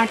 8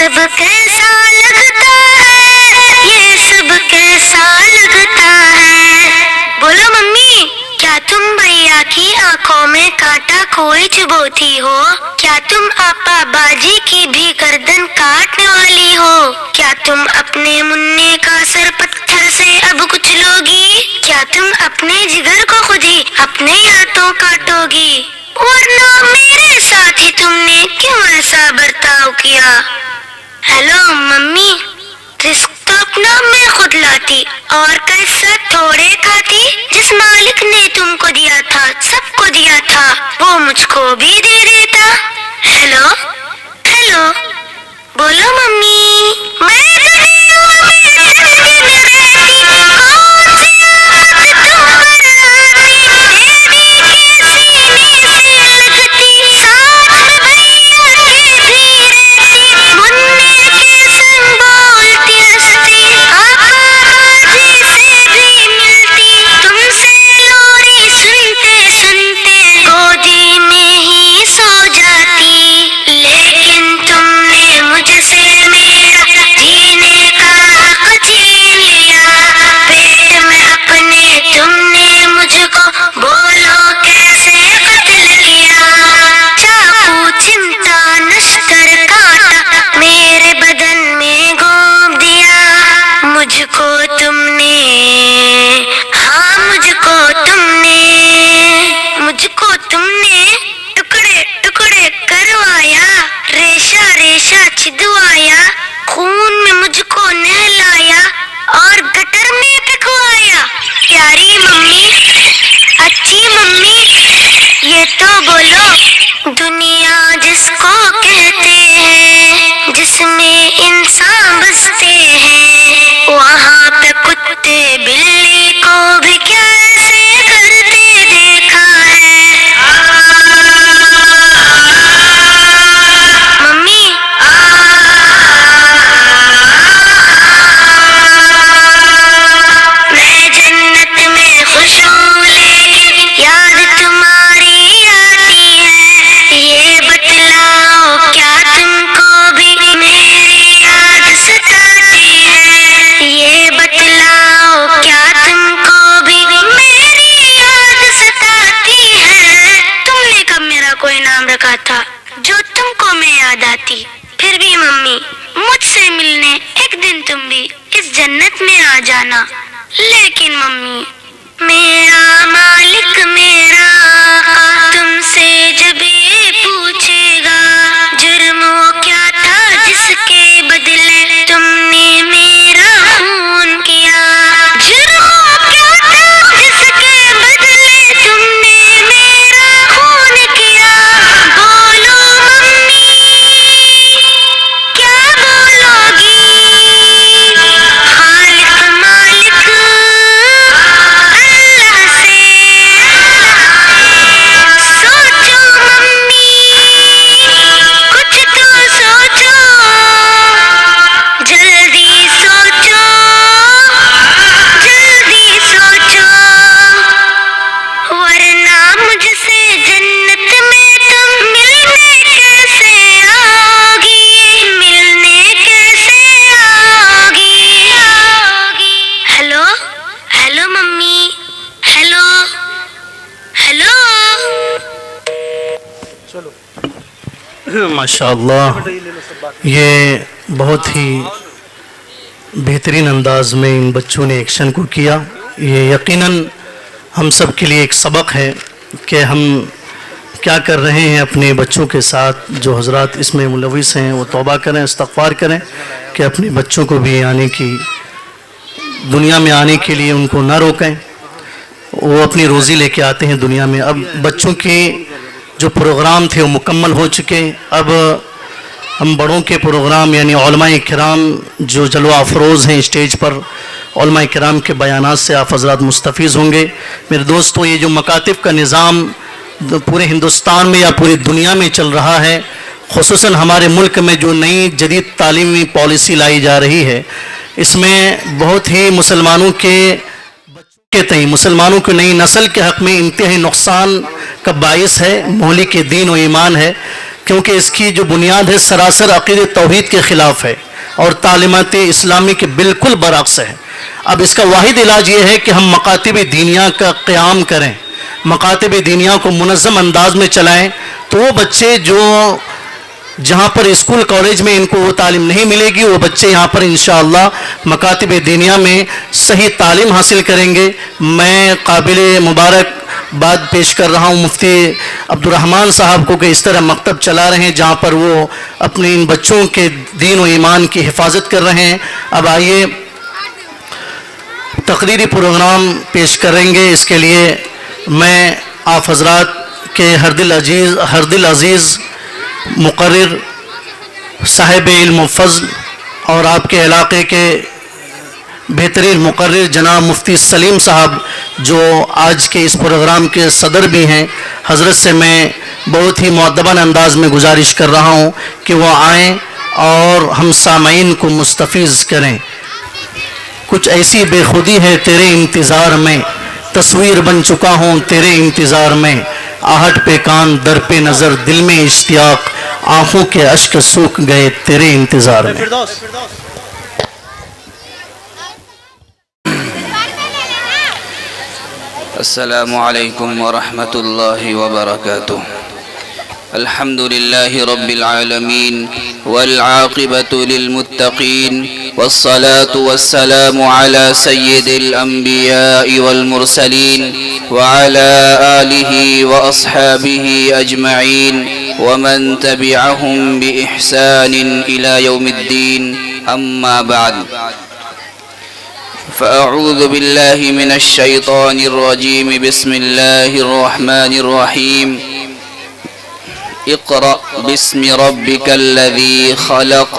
سب کیسا لگتا ہے، یہ سب کیسا لگتا ہے. بولو ممی، کیا تم بھیا کی آنکھوں میں کانٹا کوئی چبوتی ہو؟ کیا تم آپا باجی کی بھی گردن کاٹنے والی ہو؟ کیا تم اپنے منع کا سر پتھر سے اب کچلو گی؟ کیا تم اپنے جگر کو خود ہی اپنے ہاتھوں کاٹو گی؟ ورنہ میرے ساتھ ہی تم نے کیوں ایسا برتاؤ کیا؟ ہیلو ممی، رزق تو اپنا میں خود لاتی اور کیسا تھوڑے کھاتی. جس مالک نے تم کو دیا تھا، سب کو دیا تھا، وہ مجھ کو بھی دے دیتا. ہیلو ہیلو، بولو ممی. میں دنیا میں چند دن رہتی، کون سی آفت تم پر آتی، تیری کے سینے سے لگتی، ساتھ میں بھیا کے بھی رہتی، منع کے سنگ بولتی ہنستی، آقا باجی سے بھی ملتی، تم سے لوری سنتے سنتے گودی میں ہی سو جاتی. لیکن تم نے مجھ سے میرا جینے کا حق چھین لیا، پیٹ میں اپنے تم نے مجھ کو بولو کیسے قتل کیا. چاقو چمٹا نشتر کانٹا میرے بدن میں گھونپ دیا. مجھ کو تم نے، ہاں مجھ کو تم نے ٹکڑے ٹکڑے کروایا، ریشہ ریشہ چھدوایا، خون میں مجھ کو نہلایا اور گٹر میں پھینکوایا. پیاری ممی، اچھی ممی، یہ تو بولو، دنیا جس کو کہتے ہیں، جس میں انسان بستے ہیں، وہاں پہ کتے بلی کو بھی کیسے کرتے دیکھا ہے. ممی، میں جنت میں خوش ہوں لیکن یاد تمہاری آتی ہے. یہ بتلاؤ کیا تم کو بھی میری یاد ستاتی ہے؟ یہ بتلاؤ کیا تم کو بھی میری یاد ستاتی ہے؟ تم نے کب میرا کوئی نام رکھا تھا جو تم کو میں یاد آتی؟ پھر بھی ممی، مجھ سے ملنے ایک دن تم بھی اس جنت میں آ جانا. لیکن ممی، میرا مالک میرا آقا تم سے جب یہ پوچھے گا، جرم وہ کیا تھا جس کے بدلے تم نے میرا خون کیا؟ جرم وہ کیا تھا جس کے بدلے تم نے میرا خون کیا؟ بولو ممی، کیا بولو گی؟ خالق مالک اللہ سے سوچو ممی، کچھ تو سوچو، جلدی سوچو، جلدی سوچو، ورنہ مجھ سے جنت میں تم ملنے کیسے آؤگی، ملنے کیسے آؤگی؟ Hello hello mummy, hello hello. ماشاء اللہ، یہ بہت ہی بہترین انداز میں ان بچوں نے ایکشن کو کیا. یہ یقیناً ہم سب کے لیے ایک سبق ہے کہ ہم کیا کر رہے ہیں اپنے بچوں کے ساتھ. جو حضرات اس میں ملوث ہیں وہ توبہ کریں، استغفار کریں کہ اپنے بچوں کو بھی آنے کی، دنیا میں آنے کے لیے ان کو نہ روکیں. وہ اپنی روزی لے کے آتے ہیں دنیا میں. اب بچوں کے جو پروگرام تھے وہ مکمل ہو چکے. اب ہم بڑوں کے پروگرام یعنی علماء کرام جو جلوہ افروز ہیں اسٹیج پر، علماء کرام کے بیانات سے آپ حضرات مستفیض ہوں گے. میرے دوستو، یہ جو مکاتب کا نظام پورے ہندوستان میں یا پوری دنیا میں چل رہا ہے، خصوصاً ہمارے ملک میں جو نئی جدید تعلیمی پالیسی لائی جا رہی ہے، اس میں بہت ہی مسلمانوں کے بچوں کے تئیں، مسلمانوں کی نئی نسل کے حق میں انتہائی نقصان کا باعث ہے، مہلک دین و ایمان ہے کیونکہ اس کی جو بنیاد ہے سراسر عقیدت توحید کے خلاف ہے اور تعلیمات اسلامی کے بالکل برعکس ہے۔ اب اس کا واحد علاج یہ ہے کہ ہم مکاتب دینیہ کا قیام کریں، مکاتب دینیہ کو منظم انداز میں چلائیں، تو وہ بچے جو جہاں پر اسکول کالج میں ان کو وہ تعلیم نہیں ملے گی، وہ بچے یہاں پر انشاءاللہ مکاتب دینیہ میں صحیح تعلیم حاصل کریں گے۔ میں قابل مبارک بات پیش کر رہا ہوں مفتی عبد الرحمن صاحب کو کہ اس طرح مکتب چلا رہے ہیں جہاں پر وہ اپنے ان بچوں کے دین و ایمان کی حفاظت کر رہے ہیں۔ اب آئیے تقریری پروگرام پیش کریں گے، اس کے لیے میں آپ حضرات کے ہر دل عزیز مقرر صاحب علم و فضل اور آپ کے علاقے کے بہترین مقرر جناب مفتی سلیم صاحب جو آج کے اس پروگرام کے صدر بھی ہیں، حضرت سے میں بہت ہی مؤدبانہ انداز میں گزارش کر رہا ہوں کہ وہ آئیں اور ہم سامعین کو مستفیض کریں۔ کچھ ایسی بے خودی ہے تیرے انتظار میں، تصویر بن چکا ہوں تیرے انتظار میں، آہٹ پہ کان در پہ نظر دل میں اشتیاق، آنکھوں کے اشک سوکھ گئے تیرے انتظار میں۔ السلام علیکم ورحمۃ اللہ وبرکاتہ۔ الحمد للہ رب العالمین والعاقبۃ للمتقین والصلاة والسلام على سید الانبیاء والمرسلین وعلى آلہ واصحابہ اجمعین ومن تبعہم بإحسان الى یوم الدین، اما بعد فأعوذ بالله من الشيطان الرجيم، بسم الله الرحمن الرحيم، اقرأ باسم ربك الذي خلق،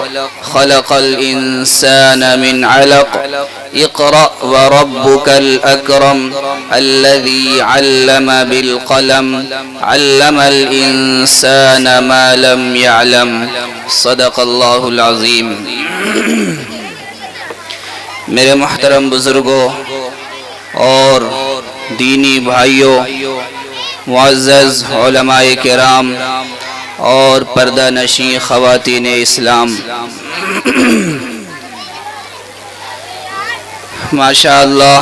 خلق الإنسان من علق، اقرأ وربك الأكرم الذي علم بالقلم، علم الإنسان ما لم يعلم، صدق الله العظيم۔ میرے محترم بزرگوں اور دینی بھائیوں، معزز علماء کرام اور پردہ نشین خواتین اسلام، ماشاءاللہ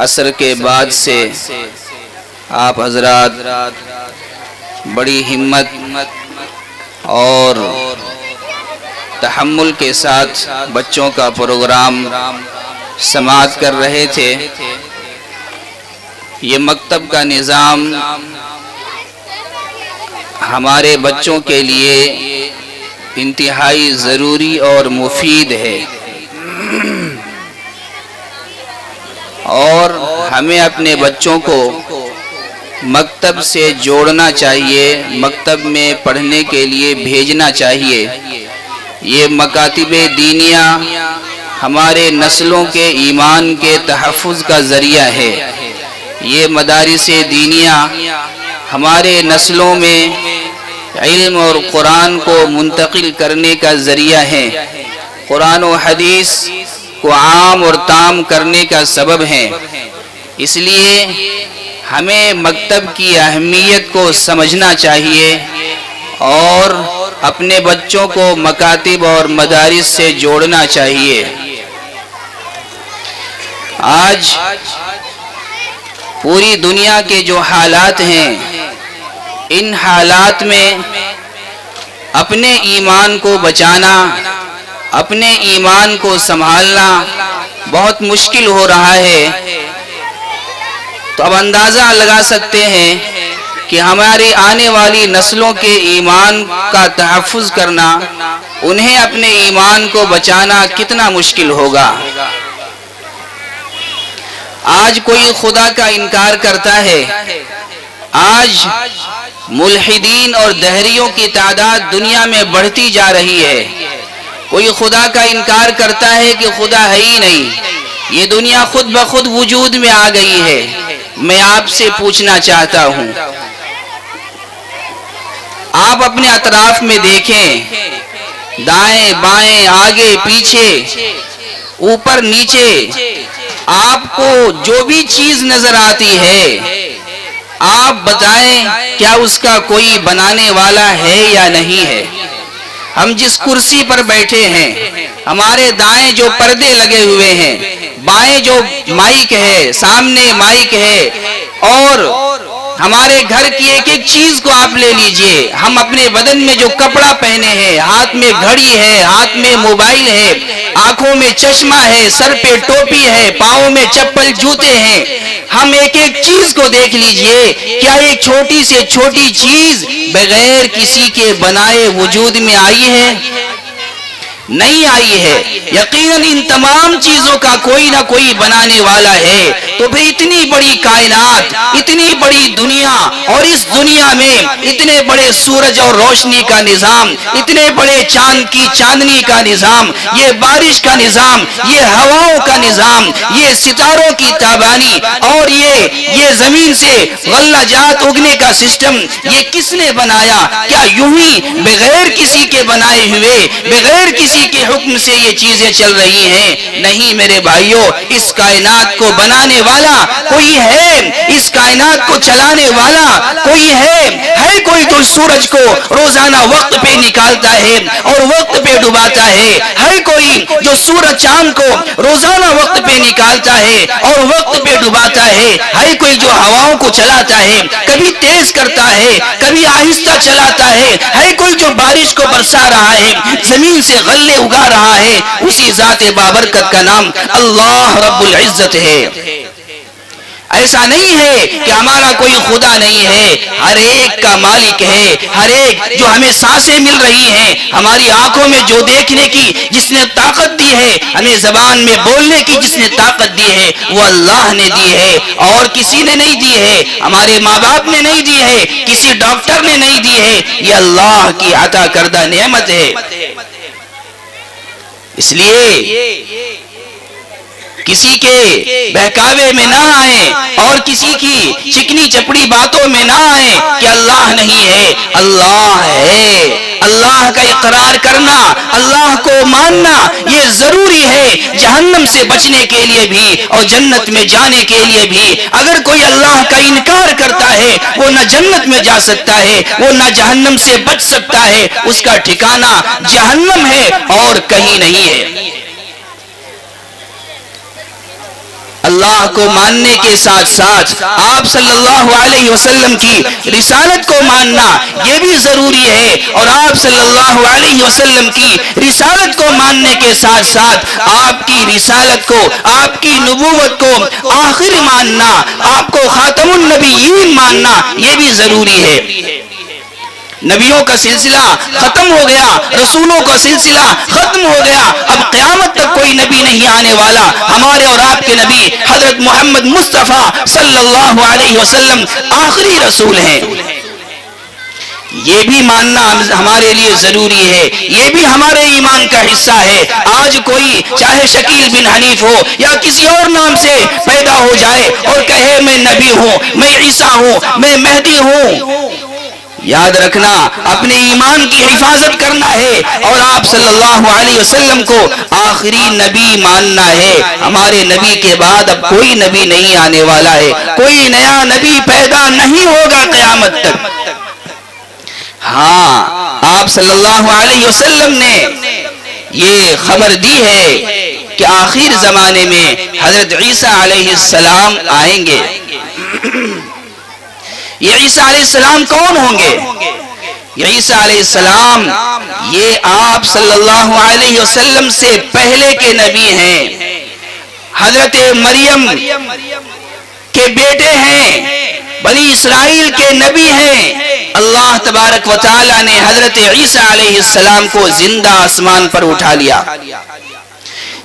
عصر کے بعد سے آپ حضرات بڑی ہمت اور تحمل کے ساتھ بچوں کا پروگرام سماعت کر رہے تھے۔ یہ مکتب کا نظام ہمارے بچوں کے لیے انتہائی ضروری اور مفید ہے، اور ہمیں اپنے بچوں کو مکتب سے جوڑنا چاہیے، مکتب میں پڑھنے کے لیے بھیجنا چاہیے۔ یہ مکاتب دینیہ ہمارے نسلوں کے ایمان کے تحفظ کا ذریعہ ہے، یہ مدارس دینیہ ہمارے نسلوں میں علم اور قرآن کو منتقل کرنے کا ذریعہ ہے، قرآن و حدیث کو عام اور تام کرنے کا سبب ہے۔ اس لیے ہمیں مکتب کی اہمیت کو سمجھنا چاہیے اور اپنے بچوں کو مکاتب اور مدارس سے جوڑنا چاہیے۔ آج پوری دنیا کے جو حالات ہیں، ان حالات میں اپنے ایمان کو بچانا، اپنے ایمان کو سنبھالنا بہت مشکل ہو رہا ہے۔ تو اب اندازہ لگا سکتے ہیں کہ ہمارے آنے والی نسلوں کے ایمان کا تحفظ کرنا، انہیں اپنے ایمان کو بچانا کتنا مشکل ہوگا۔ آج کوئی خدا کا انکار کرتا ہے، آج ملحدین اور دہریوں کی تعداد دنیا میں بڑھتی جا رہی ہے۔ کوئی خدا کا انکار کرتا ہے کہ خدا ہے ہی نہیں، یہ دنیا خود بخود وجود میں آ گئی ہے۔ میں آپ سے پوچھنا چاہتا ہوں، آپ اپنے اطراف میں دیکھیں، دائیں بائیں آگے پیچھے اوپر نیچے، آپ کو جو بھی چیز نظر آتی ہے، آپ بتائیں کیا اس کا کوئی بنانے والا ہے یا نہیں ہے؟ ہم جس کرسی پر بیٹھے ہیں، ہمارے دائیں جو پردے لگے ہوئے ہیں، بائیں جو مائک ہے، سامنے مائک ہے، اور ہمارے گھر کی ایک ایک چیز کو آپ لے لیجئے، ہم اپنے بدن میں جو کپڑا پہنے ہیں، ہاتھ میں گھڑی ہے، ہاتھ میں موبائل ہے، آنکھوں میں چشمہ ہے، سر پہ ٹوپی ہے، پاؤں میں چپل جوتے ہیں، ہم ایک ایک چیز کو دیکھ لیجئے، کیا ایک چھوٹی سے چھوٹی چیز بغیر کسی کے بنائے وجود میں آئی ہے؟ نہیں آئی ہے۔ یقیناً ان تمام چیزوں کا کوئی نہ کوئی بنانے والا ہے۔ تو پھر اتنی بڑی کائنات، اتنی بڑی دنیا، اور اس دنیا میں اتنے بڑے سورج اور روشنی کا نظام، اتنے بڑے چاند کی چاندنی کا نظام، یہ بارش کا نظام، یہ ہواؤں کا نظام، یہ ستاروں کی تابانی، اور یہ زمین سے غلہ جات اگنے کا سسٹم، یہ کس نے بنایا؟ کیا یوں ہی بغیر کسی کے بنائے ہوئے، بغیر کسی کے حکم سے یہ چیزیں چل رہی ہیں؟ نہیں میرے بھائیوں، اس کائنات کو بنانے والا کوئی ہے، اس کائنات کو چلانے والا کوئی ہے کوئی جو سورج کو روزانہ وقت پہ نکالتا ہے اور وقت پہ ڈباتا ہے کوئی جو سورج چاند کو روزانہ وقت پہ نکالتا ہے اور وقت پہ ڈباتا ہے کوئی جو ہواؤں کو چلاتا ہے، کبھی تیز کرتا ہے، کبھی آہستہ چلاتا ہے کوئی جو بارش کو برسا رہا ہے، زمین سے غلے اگا رہا ہے، اسی ذات بابرکت کا نام اللہ رب العزت ہے۔ ایسا نہیں ہے کہ ہمارا کوئی خدا نہیں ہے، ہر ایک کا مالک ہے، ہر ایک جو ہمیں سانسیں مل رہی ہیں، ہماری آنکھوں میں جو دیکھنے کی جس نے طاقت دی ہے، ہمیں زبان میں بولنے کی جس نے طاقت دی ہے، وہ اللہ نے دی ہے، اور کسی نے نہیں دی ہے، ہمارے ماں باپ نے نہیں دی ہے، کسی ڈاکٹر نے نہیں دی ہے، یہ اللہ کی عطا کردہ نعمت ہے۔ اس لیے کسی کے بہکاوے میں نہ آئیں اور کسی کی چکنی چپڑی باتوں میں نہ آئیں کہ اللہ نہیں ہے، اللہ ہے۔ اللہ کا اقرار کرنا، اللہ کو ماننا، یہ ضروری ہے جہنم سے بچنے کے لیے بھی اور جنت میں جانے کے لیے بھی۔ اگر کوئی اللہ کا انکار کرتا ہے، وہ نہ جنت میں جا سکتا ہے، وہ نہ جہنم سے بچ سکتا ہے، اس کا ٹھکانہ جہنم ہے اور کہیں نہیں ہے۔ اللہ کو ماننے کے ساتھ ساتھ آپ صلی اللہ علیہ وسلم کی رسالت کو ماننا یہ بھی ضروری ہے، اور آپ صلی اللہ علیہ وسلم کی رسالت کو ماننے کے ساتھ ساتھ آپ کی رسالت کو، آپ کی نبوت کو آخر ماننا، آپ کو خاتم النبیین ماننا یہ بھی ضروری ہے۔ نبیوں کا سلسلہ ختم ہو گیا، رسولوں کا سلسلہ ختم ہو گیا، اب قیامت تک کوئی نبی نہیں آنے والا۔ ہمارے اور آپ کے نبی حضرت محمد مصطفیٰ صلی اللہ علیہ وسلم آخری رسول ہیں۔ یہ بھی ماننا ہمارے لیے ضروری ہے، یہ بھی ہمارے ایمان کا حصہ ہے۔ آج کوئی چاہے شکیل بن حنیف ہو یا کسی اور نام سے پیدا ہو جائے اور کہے میں نبی ہوں، میں عیسیٰ ہوں، میں مہدی ہوں، یاد رکھنا اپنے ایمان کی حفاظت کرنا ہے اور آپ صلی اللہ علیہ وسلم کو آخری نبی ماننا ہے۔ ہمارے نبی کے بعد اب کوئی نبی نہیں آنے والا ہے، کوئی نیا نبی پیدا نہیں ہوگا قیامت تک۔ ہاں، آپ صلی اللہ علیہ وسلم نے یہ خبر دی ہے کہ آخر زمانے میں حضرت عیسیٰ علیہ السلام آئیں گے۔ یہ عیسیٰ علیہ السلام کون ہوں گے؟ یہ عیسیٰ علیہ السلام یہ آپ صلی اللہ علیہ وسلم سے پہلے کے نبی ہیں، حضرت مریم کے بیٹے ہیں، بنی اسرائیل کے نبی ہیں۔ اللہ تبارک و تعالی نے حضرت عیسیٰ علیہ السلام کو زندہ آسمان پر اٹھا لیا۔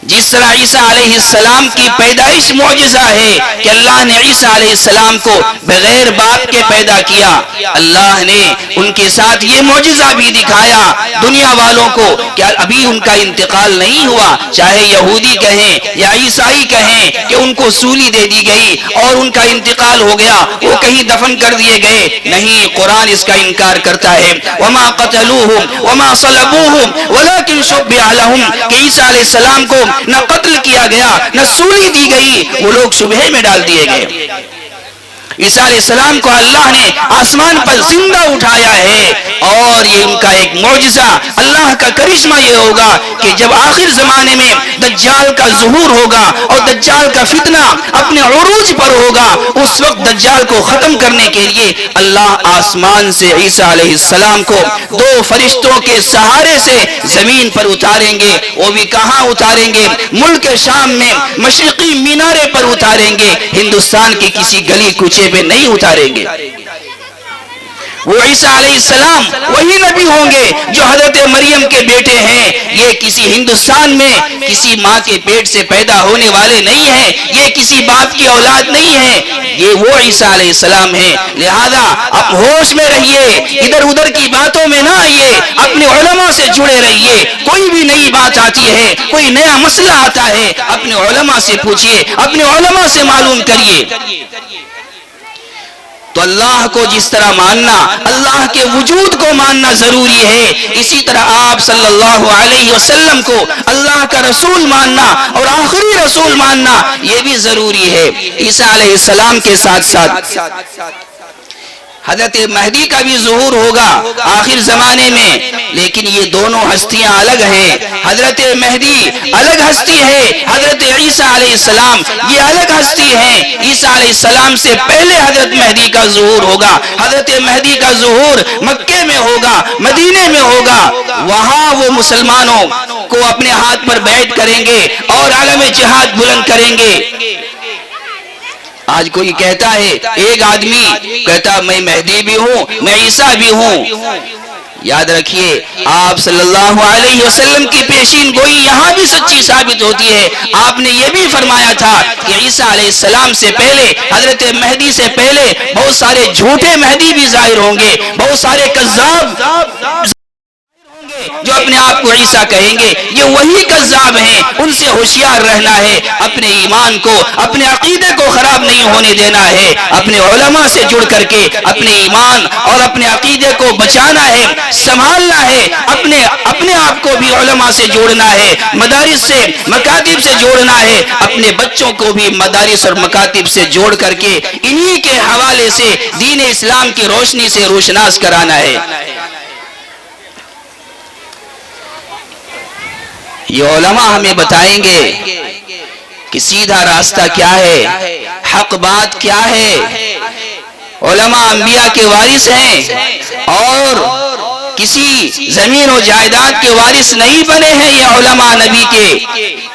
جس طرح عیسیٰ علیہ السلام کی پیدائش معجزہ ہے کہ اللہ نے عیسیٰ علیہ السلام کو بغیر باپ کے پیدا کیا، اللہ نے ان کے ساتھ یہ معجزہ بھی دکھایا دنیا والوں کو کہ ابھی ان کا انتقال نہیں ہوا، چاہے یہودی کہیں یا عیسائی کہیں کہ ان کو سولی دے دی گئی اور ان کا انتقال ہو گیا، وہ کہیں دفن کر دیے گئے، نہیں، قرآن اس کا انکار کرتا ہے۔ وما قتلوہم وما صلبوہم ولکن شبہ لہم، کہ عیسیٰ علیہ السلام کو نہ قتل کیا گیا، نہ سولی دی گئی، وہ لوگ شبہے میں ڈال دیے گئے۔ عیسیٰ علیہ السلام کو اللہ نے آسمان پر زندہ اٹھایا ہے، اور یہ ان کا ایک معجزہ، اللہ کا کرشمہ یہ ہوگا کہ جب آخر زمانے میں دجال کا ظہور ہوگا اور دجال کا فتنہ اپنے عروج پر ہوگا، اس وقت دجال کو ختم کرنے کے لیے اللہ آسمان سے عیسیٰ علیہ السلام کو 2 فرشتوں کے سہارے سے زمین پر اتاریں گے۔ وہ بھی کہاں اتاریں گے؟ ملک شام میں مشرقی مینارے پر اتاریں گے، ہندوستان کی کسی گلی کوچے پہ نہیں اتاریں گے۔ وہ عیسیٰ علیہ السلام وہی نبی ہوں گے جو حضرت مریم کے بیٹے ہیں۔ یہ کسی ہندوستان میں کسی ماں کے پیٹ سے پیدا ہونے والے نہیں ہیں، یہ کسی باپ کی اولاد نہیں ہے، یہ وہ عیسیٰ علیہ السلام ہیں۔ لہذا اب ہوش میں رہیے، ادھر ادھر کی باتوں میں نہ آئیے، اپنے علماء سے جڑے رہیے۔ کوئی بھی نئی بات آتی ہے، کوئی نیا مسئلہ آتا ہے، اپنے علماء سے پوچھیے، اپنے علماء سے معلوم کریے۔ تو اللہ کو جس طرح ماننا، اللہ کے وجود کو ماننا ضروری ہے، اسی طرح آپ صلی اللہ علیہ وسلم کو اللہ کا رسول ماننا اور آخری رسول ماننا یہ بھی ضروری ہے۔ عیسیٰ علیہ السلام کے ساتھ ساتھ حضرت مہدی کا بھی ظہور ہوگا آخر زمانے میں، لیکن یہ دونوں ہستیاں الگ ہیں۔ حضرت مہدی الگ ہستی ہے، حضرت عیسیٰ علیہ السلام یہ الگ ہستی ہیں۔ عیسیٰ علیہ السلام سے پہلے حضرت مہدی کا ظہور ہوگا۔ حضرت مہدی کا ظہور مکے میں ہوگا، مدینے میں ہوگا، وہاں وہ مسلمانوں کو اپنے ہاتھ پر بیعت کریں گے اور عالم جہاد بلند کریں گے۔ آج کوئی کہتا ہے، ایک آدمی کہتا میں مہدی بھی ہوں، میں عیسیٰ بھی ہوں۔ یاد رکھیے آپ صلی اللہ علیہ وسلم کی پیشین گوئی یہاں بھی سچی ثابت ہوتی ہے۔ آپ نے یہ بھی فرمایا تھا کہ عیسیٰ علیہ السلام سے پہلے، حضرت مہدی سے پہلے بہت سارے جھوٹے مہدی بھی ظاہر ہوں گے، بہت سارے کذاب جو اپنے آپ کو عیسیٰ کہیں گے، یہ وہی کذاب ہیں، ان سے ہوشیار رہنا ہے۔ اپنے ایمان کو، اپنے عقیدے کو خراب نہیں ہونے دینا ہے، اپنے علماء سے جڑ کر کے اپنے ایمان اور اپنے عقیدے کو بچانا ہے، سنبھالنا ہے، اپنے آپ کو بھی علماء سے جوڑنا ہے، مدارس سے، مکاتب سے جوڑنا ہے، اپنے بچوں کو بھی مدارس اور مکاتب سے جوڑ کر کے انہی کے حوالے سے دین اسلام کی روشنی سے روشناس کرانا ہے۔ یہ علماء ہمیں بتائیں گے کہ سیدھا راستہ کیا ہے، حق بات کیا ہے۔ علماء انبیاء کے وارث ہیں اور کسی زمین و جائیداد کے وارث نہیں بنے ہیں۔ یہ علماء نبی کے،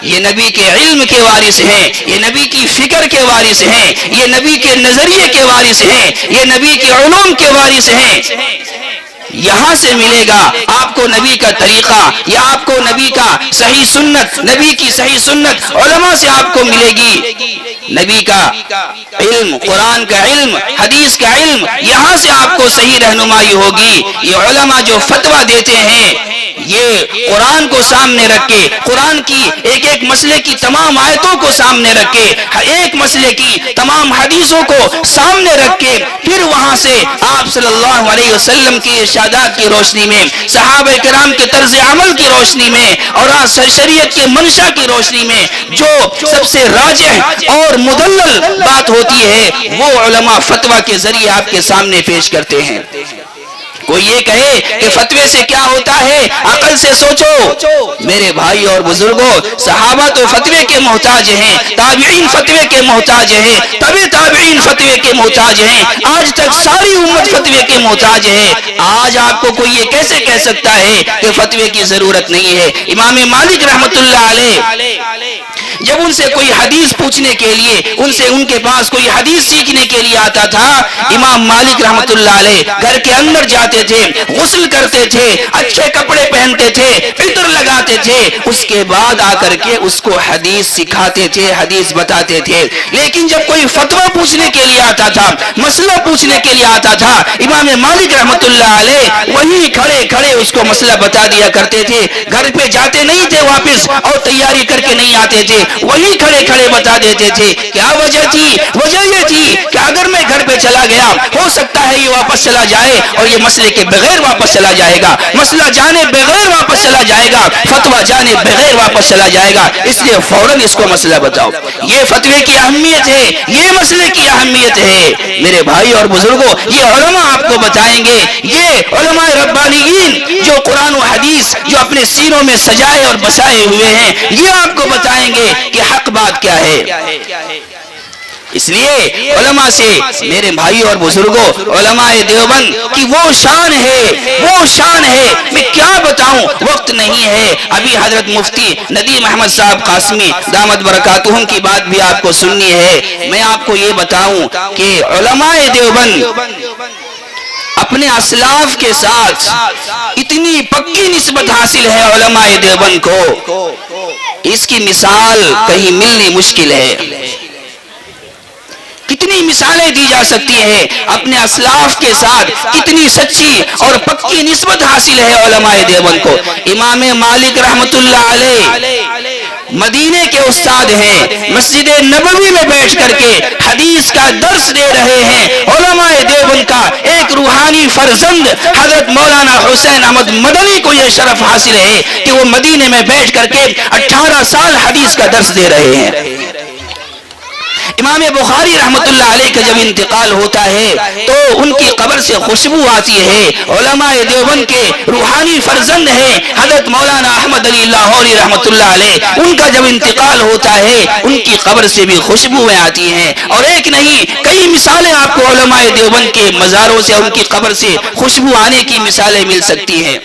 یہ نبی کے علم کے وارث ہیں، یہ نبی کی فکر کے وارث ہیں، یہ نبی کے نظریے کے وارث ہیں، یہ نبی کے علوم کے وارث ہیں۔ یہاں سے ملے گا آپ کو نبی کا طریقہ، یا آپ کو نبی کا صحیح سنت، نبی کی صحیح سنت علماء سے آپ کو ملے گی۔ نبی کا علم، قرآن کا علم، حدیث کا علم، یہاں سے آپ کو صحیح رہنمائی ہوگی۔ یہ علماء جو فتویٰ دیتے ہیں، یہ قرآن کو سامنے رکھ کے، قرآن کی ایک ایک مسئلے کی تمام آیتوں کو سامنے رکھ کے، ایک مسئلے کی تمام حدیثوں کو سامنے رکھ کے، پھر وہاں سے آپ صلی اللہ علیہ وسلم کی ارشادات کی روشنی میں، صحابہ کرام کے طرز عمل کی روشنی میں اور شریعت کے منشا کی روشنی میں جو سب سے راجح اور مدلل بات ہوتی ہے، وہ علماء فتویٰ کے ذریعے آپ کے سامنے پیش کرتے ہیں۔ کوئی یہ کہے کہ فتوے سے کیا ہوتا ہے، عقل سے سوچو۔ میرے بھائی اور بزرگوں، صحابہ تو فتوے کے محتاج ہیں، تابعین فتوے کے محتاج ہیں، تبع تابعین فتوے کے محتاج ہیں، آج تک ساری امت فتوے کے محتاج ہے۔ آج آپ کو کوئی یہ کیسے کہہ سکتا ہے کہ فتوے کی ضرورت نہیں ہے؟ امام مالک رحمت اللہ علیہ جب ان سے کوئی حدیث پوچھنے کے لیے، ان کے پاس کوئی حدیث سیکھنے کے لیے آتا تھا، امام مالک رحمت اللہ علیہ گھر کے اندر جاتے تھے، غسل کرتے تھے، اچھے کپڑے پہنتے تھے، عطر لگاتے تھے، اس کے بعد آ کر کے اس کو حدیث سکھاتے تھے، حدیث بتاتے تھے۔ لیکن جب کوئی فتویٰ پوچھنے کے لیے آتا تھا، مسئلہ پوچھنے کے لیے آتا تھا، امام مالک رحمت اللہ علیہ وہیں کھڑے کھڑے اس کو مسئلہ بتا دیا کرتے تھے۔ گھر پہ جاتے نہیں تھے واپس اور تیاری کر کے نہیں آتے تھے، وہی کھڑے کھڑے بتا دیتے تھے کیا وجہ تھی؟ وجہ یہ تھی کہ اگر میں گھر پہ چلا گیا ہو سکتا ہے یہ واپس چلا جائے اور یہ مسئلے کے بغیر واپس چلا جائے گا، مسئلہ جانے بغیر واپس چلا جائے گا، فتویٰ جانے بغیر واپس چلا جائے گا، اس لیے فوراً اس کو مسئلہ بتاؤ۔ یہ فتوے کی اہمیت ہے، یہ مسئلے کی اہمیت ہے میرے بھائی اور بزرگوں، یہ علماء آپ کو بتائیں گے، یہ علماء ربانیین جو قرآن و حدیث جو اپنے سینوں میں سجائے اور بسائے ہوئے ہیں، یہ آپ کو بتائیں گے کہ حق بات کیا ہے۔ اس لیے علماء سے میرے بھائی اور بزرگوں، علماء دیوبند کی وہ شان ہے میں کیا بتاؤں، وقت نہیں ہے۔ ابھی حضرت مفتی ندیم احمد صاحب قاسمی دامت برکاتہم کی بات بھی آپ کو سننی ہے۔ میں آپ کو یہ بتاؤں کہ علماء دیوبند اپنے اسلاف کے ساتھ اتنی پکی نسبت حاصل ہے علماء دیوبند کو، اس کی مثال کہیں ملنی مشکل ہے۔ کتنی مثالیں دی جا سکتی ہیں اپنے اسلاف کے ساتھ، کتنی سچی اور پکی نسبت حاصل ہے علماء دیوبند کو۔ امام مالک رحمت اللہ علیہ مدینے کے استاد ہیں، مسجد نبوی میں بیٹھ کر کے حدیث کا درس دے رہے ہیں۔ علماء دیوبند کا ایک روحانی فرزند حضرت مولانا حسین احمد مدنی کو یہ شرف حاصل ہے کہ وہ مدینے میں بیٹھ کر کے 18 سال حدیث کا درس دے رہے ہیں۔ امام بخاری رحمت اللہ علیہ کا جب انتقال ہوتا ہے تو ان کی قبر سے خوشبو آتی ہے۔ علماء دیوبند کے روحانی فرزند ہیں حضرت مولانا احمد علی لاہوری رحمت اللہ علیہ، ان کا جب انتقال ہوتا ہے ان کی قبر سے بھی خوشبویں آتی ہیں، اور ایک نہیں کئی مثالیں آپ کو علماء دیوبند کے مزاروں سے، ان کی قبر سے خوشبو آنے کی مثالیں مل سکتی ہیں۔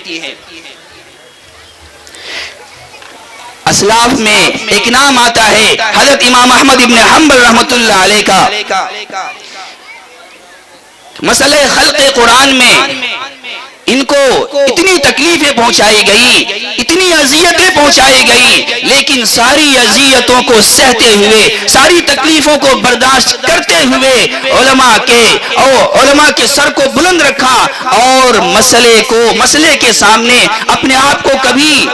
اسلاف میں ایک نام آتا ہے حضرت امام احمد ابن حنبل رحمت اللہ علیہ کا۔ مسئلہ خلق قرآن میں ان کو اتنی تکلیفیں پہنچائی گئی، اتنی اذیتیں پہنچائی گئی، لیکن ساری اذیتوں کو سہتے ہوئے، ساری تکلیفوں کو برداشت کرتے ہوئے علماء کے سر کو بلند رکھا اور مسئلے کے سامنے اپنے آپ کو کبھی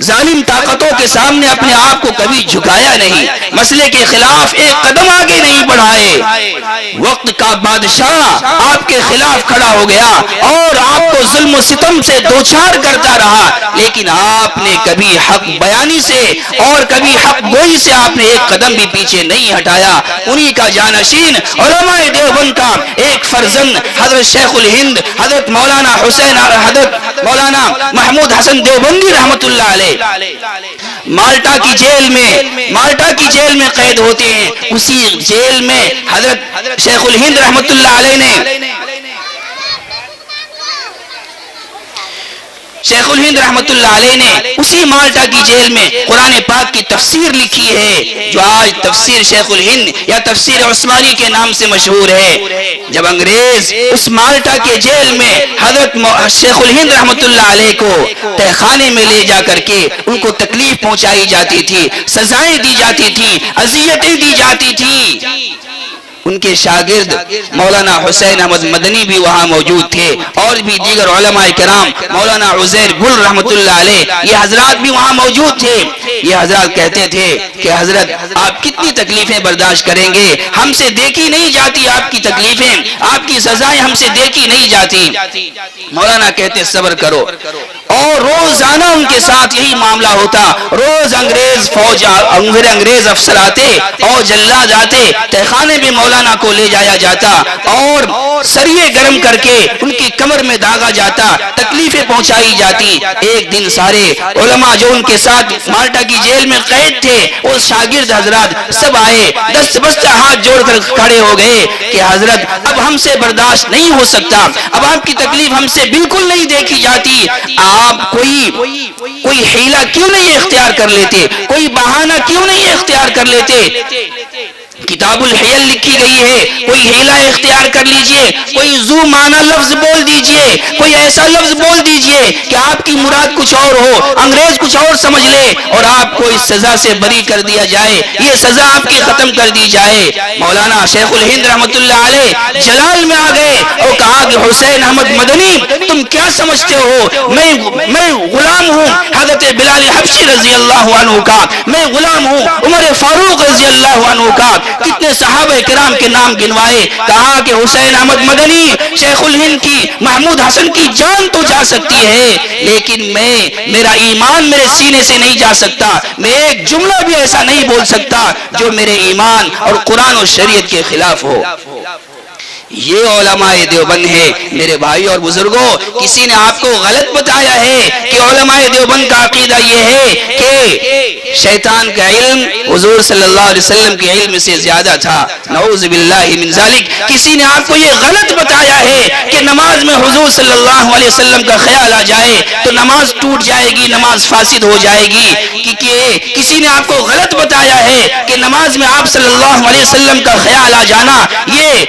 ظالم طاقتوں کے سامنے اپنے آپ کو کبھی جھکایا نہیں، مسئلے کے خلاف ایک قدم آگے نہیں بڑھائے۔ وقت کا بادشاہ آپ کے خلاف کھڑا ہو گیا اور آپ کو ظلم و ستم سے دوچار کرتا رہا، لیکن آپ نے کبھی حق بیانی سے اور کبھی حق گوئی سے آپ نے ایک قدم بھی پیچھے نہیں ہٹایا۔ انہی کا جانشین علماء دیوبند کا ایک فرزند حضرت شیخ الہند حضرت مولانا محمود حسن دیوبندی رحمت اللہ علیہ مالٹا کی جیل میں قید ہوتے ہیں۔ اسی جیل میں حضرت شیخ الہند رحمت اللہ علیہ نے اسی مالٹا کی جیل میں قرآن پاک کی تفسیر لکھی ہے، جو آج تفسیر شیخ الہند یا تفسیر عثمانی کے نام سے مشہور ہے۔ جب انگریز اس مالٹا کے جیل میں حضرت شیخ الہند رحمت اللہ علیہ کو تہ خانے میں لے جا کر کے ان کو تکلیف پہنچائی جاتی تھی، سزائیں دی جاتی تھی، اذیتیں دی جاتی تھی، ان کے شاگرد مولانا حسین احمد مدنی بھی وہاں موجود تھے، اور بھی دیگر علماء کرام، مولانا عزیر گل رحمت اللہ علیہ، یہ حضرات بھی وہاں موجود تھے۔ یہ حضرات کہتے تھے کہ حضرت آپ کتنی تکلیفیں برداشت کریں گے، ہم سے دیکھی نہیں جاتی آپ کی تکلیفیں، آپ کی سزائیں ہم سے دیکھی نہیں جاتی۔ مولانا کہتے صبر کرو، اور روزانہ ان کے ساتھ یہی معاملہ ہوتا۔ روز انگریز افسر آتے اور جلاد آتے، تہخانے میں مولانا کو لے جایا جاتا اور سریے گرم کر کے ان کی کمر میں داغا جاتا، تکلیفیں پہنچائی جاتی۔ ایک دن سارے علماء جو ان کے ساتھ مالٹا کی جیل میں قید تھے، وہ شاگرد حضرات سب آئے، دست بستہ ہاتھ جوڑ کر کھڑے ہو گئے کہ حضرت اب ہم سے برداشت نہیں ہو سکتا، اب آپ کی تکلیف ہم سے بالکل نہیں دیکھی جاتی، آپ کوئی حیلہ کیوں نہیں اختیار کر لیتے، کوئی بہانہ کیوں نہیں اختیار کر لیتے؟ کتاب الحیل لکھی گئی ہے، کوئی حیلہ اختیار کر لیجئے، کوئی ذو معنی لفظ بول دیجئے، کوئی ایسا لفظ بول دیجئے کہ آپ کی مراد کچھ اور ہو، انگریز کچھ اور سمجھ لے اور آپ کو اس سزا سے بری کر دیا جائے، یہ سزا آپ کی ختم کر دی جائے۔ مولانا شیخ الہند رحمت اللہ علیہ جلال میں آ گئے اور کہا کہ حسین احمد مدنی تم کیا سمجھتے ہو، میں غلام ہوں حضرت بلال حبشی رضی اللہ عنہ کا، میں غلام ہوں عمر فاروق رضی اللہ عنہ کا۔ کتنے صحابہ کرام کے نام گنوائے، کہا کہ حسین احمد مدنی شیخ الہند کی، محمود حسن کی جان تو جا سکتی ہے، لیکن میرا ایمان میرے سینے سے نہیں جا سکتا، میں ایک جملہ بھی ایسا نہیں بول سکتا جو میرے ایمان اور قرآن و شریعت کے خلاف ہو۔ یہ علماء دیوبند ہے میرے بھائی اور بزرگوں۔ کسی نے آپ کو غلط بتایا ہے کہ علماء دیوبند کا عقیدہ یہ ہے کہ شیطان کا علم حضور صلی اللہ علیہ وسلم کے علم سے زیادہ تھا، نعوذ باللہ من ذالک۔ کسی نے آپ کو یہ غلط بتایا ہے کہ نماز میں حضور صلی اللہ علیہ وسلم کا خیال آ جائے تو نماز ٹوٹ جائے گی، نماز فاسد ہو جائے گی۔ کسی نے آپ کو غلط بتایا ہے کہ نماز میں آپ صلی اللہ علیہ وسلم کا خیال آ جانا یہ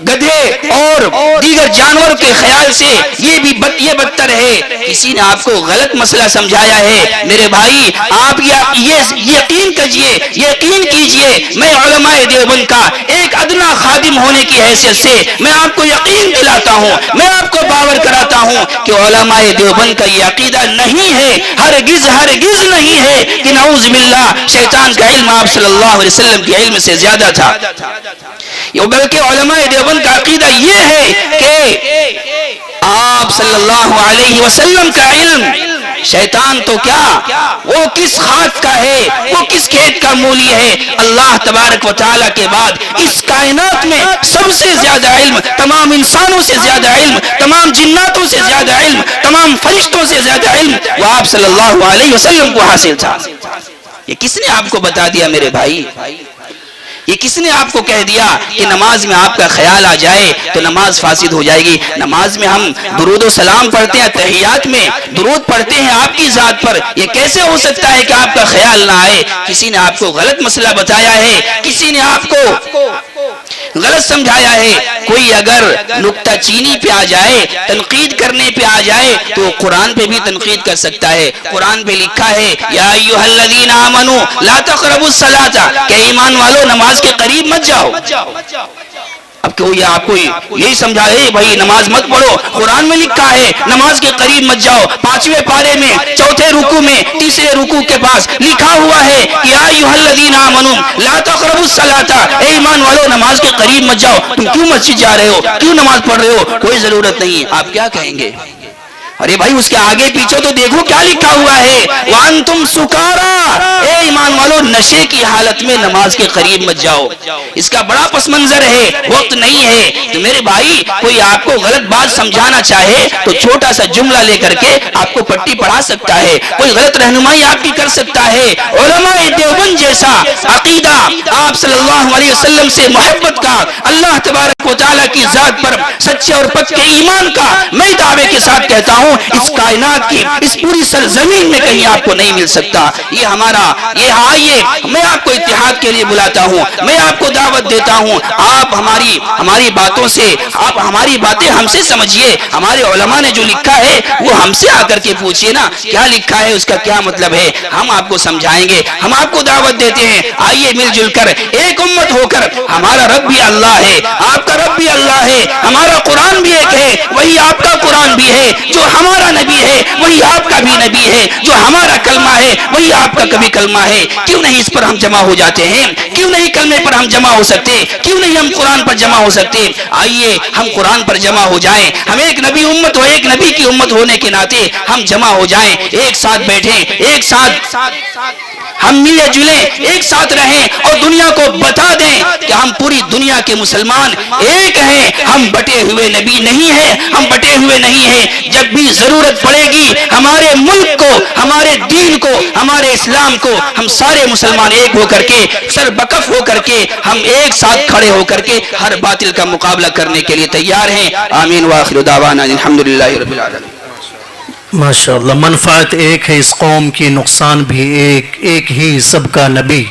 گدھے اور دیگر جانور کے خیال سے یہ بدتر ہے۔ کسی نے آپ کو غلط مسئلہ سمجھایا ہے۔ میرے بھائی آپ یقین کیجئے میں علماء دیوبند کا ایک ادنا خادم ہونے کی حیثیت سے میں آپ کو یقین دلاتا ہوں، میں آپ کو باور کراتا ہوں کہ علماء دیوبند کا یہ عقیدہ نہیں ہے، ہرگز نہیں ہے کہ نعوذ باللہ شیطان کا علم آپ صلی اللہ علیہ وسلم کے علم سے زیادہ تھا، بلکہ علماء دیوبند کا عقیدہ یہ ہے کہ آپ صلی اللہ علیہ وسلم کا علم شیطان تو کیا وہ کس خاک کا ہے، وہ کس کھیت کا مولی ہے۔ اللہ تبارک و تعالیٰ کے بعد اس کائنات میں سب سے زیادہ علم، تمام انسانوں سے زیادہ علم، تمام جناتوں سے زیادہ علم، تمام فرشتوں سے زیادہ علم وہ آپ صلی اللہ علیہ وسلم کو حاصل تھا۔ یہ کس نے آپ کو بتا دیا میرے بھائی؟ یہ کس نے آپ کو کہہ دیا کہ نماز میں آپ کا خیال آ جائے تو نماز فاسد ہو جائے گی؟ نماز میں ہم درود و سلام پڑھتے ہیں، تحیات میں درود پڑھتے ہیں آپ کی ذات پر، یہ کیسے ہو سکتا ہے کہ آپ کا خیال نہ آئے؟ کسی نے آپ کو غلط مسئلہ بتایا ہے، کسی نے آپ کو غلط سمجھایا ہے۔ کوئی اگر نکتہ چینی پہ آ جائے، تنقید کرنے پہ آ جائے تو قرآن پہ بھی تنقید کر سکتا ہے۔ قرآن پہ لکھا ہے یا ایھا الذین آمنوا لا تقربوا الصلاۃ، کہ ایمان والو نماز کے قریب مت جاؤ۔ اب کوئی آپ کو یہی سمجھا ہے بھائی نماز مت پڑھو، قرآن میں لکھا ہے نماز کے قریب مت جاؤ۔ 5ویں پارے میں 4تھے رکوع میں 3رے رکوع کے پاس لکھا ہوا ہے یا ایھا الذین آمنوا لا تقربوا الصلاۃ، اے ایمان والو نماز کے قریب مت جاؤ۔ تم کیوں مسجد جا رہے ہو، کیوں نماز پڑھ رہے ہو؟ کوئی ضرورت نہیں۔ آپ کیا کہیں گے؟ ارے بھائی اس کے آگے پیچھے تو دیکھو کیا لکھا ہوا ہے، وَأَنْتُمْ سُكَارَىٰ، اے ایمان والو نشے کی حالت میں نماز کے قریب مت جاؤ۔ اس کا بڑا پس منظر ہے، وقت نہیں ہے۔ تو میرے بھائی کوئی آپ کو غلط بات سمجھانا چاہے تو چھوٹا سا جملہ لے کر کے آپ کو پٹی پڑھا سکتا ہے، کوئی غلط رہنمائی آپ کی کر سکتا ہے۔ علماء دیوبند جیسا عقیدہ، آپ صلی اللہ علیہ وسلم سے محبت کا، اللہ تبارک و تعالیٰ کی ذات پر سچے اور پکے ایمان کا میں دعوے کے ساتھ کہتا ہوں اس کائنات کی اس پوری سرزمین میں کہیں آپ کو نہیں مل سکتا۔ یہ آئیے میں آپ کو اتحاد کے لیے بلاتا ہوں، میں آپ کو دعوت دیتا ہوں، آپ ہماری باتوں سے آپ ہماری باتیں ہم سے سمجھیے۔ ہمارے علماء نے جو لکھا ہے وہ ہم سے آ کر کے پوچھئے نا کیا لکھا ہے، اس کا کیا مطلب ہے، ہم آپ کو سمجھائیں گے، ہم آپ کو دعوت دیتے ہیں۔ آئیے مل جل کر ایک امت ہو کر، ہمارا رب بھی اللہ ہے، آپ کا رب بھی اللہ ہے، ہمارا قرآن بھی ایک ہے، وہی آپ کا قرآن بھی ہے، جو ہمارا نبی ہے وہی آپ کا بھی نبی ہے، جو ہمارا کلمہ ہے وہی آپ کا کبھی کلمہ ہے۔ کیوں نہیں اس پر ہم جمع ہو جاتے ہیں؟ کیوں نہیں کلمے پر ہم جمع ہو سکتے؟ کیوں نہیں ہم قرآن پر جمع ہو سکتے؟ آئیے ہم قرآن پر جمع ہو جائیں، ہم ایک نبی امت ہو، ایک نبی کی امت ہونے کے ناطے ہم جمع ہو جائیں، ایک ساتھ بیٹھیں، ایک ساتھ ہم ملے جلے، ایک ساتھ رہیں اور دنیا کو بتا دیں کہ ہم پوری دنیا کے مسلمان ایک ہیں، ہم بٹے ہوئے نبی نہیں ہیں، ہم بٹے ہوئے نہیں ہیں۔ جب بھی ضرورت پڑے گی ہمارے ملک کو، ہمارے دین کو، ہمارے اسلام کو، ہم سارے مسلمان ایک ہو کر کے، سر بکف ہو کر کے، ہم ایک ساتھ کھڑے ہو کر کے ہر باطل کا مقابلہ کرنے کے لیے تیار ہیں۔ آمین وآخر دعوانا الحمدللہ رب العالمین۔ ماشاءاللہ، منفعت ایک ہے اس قوم کی، نقصان بھی ایک ہی سب کا نبی،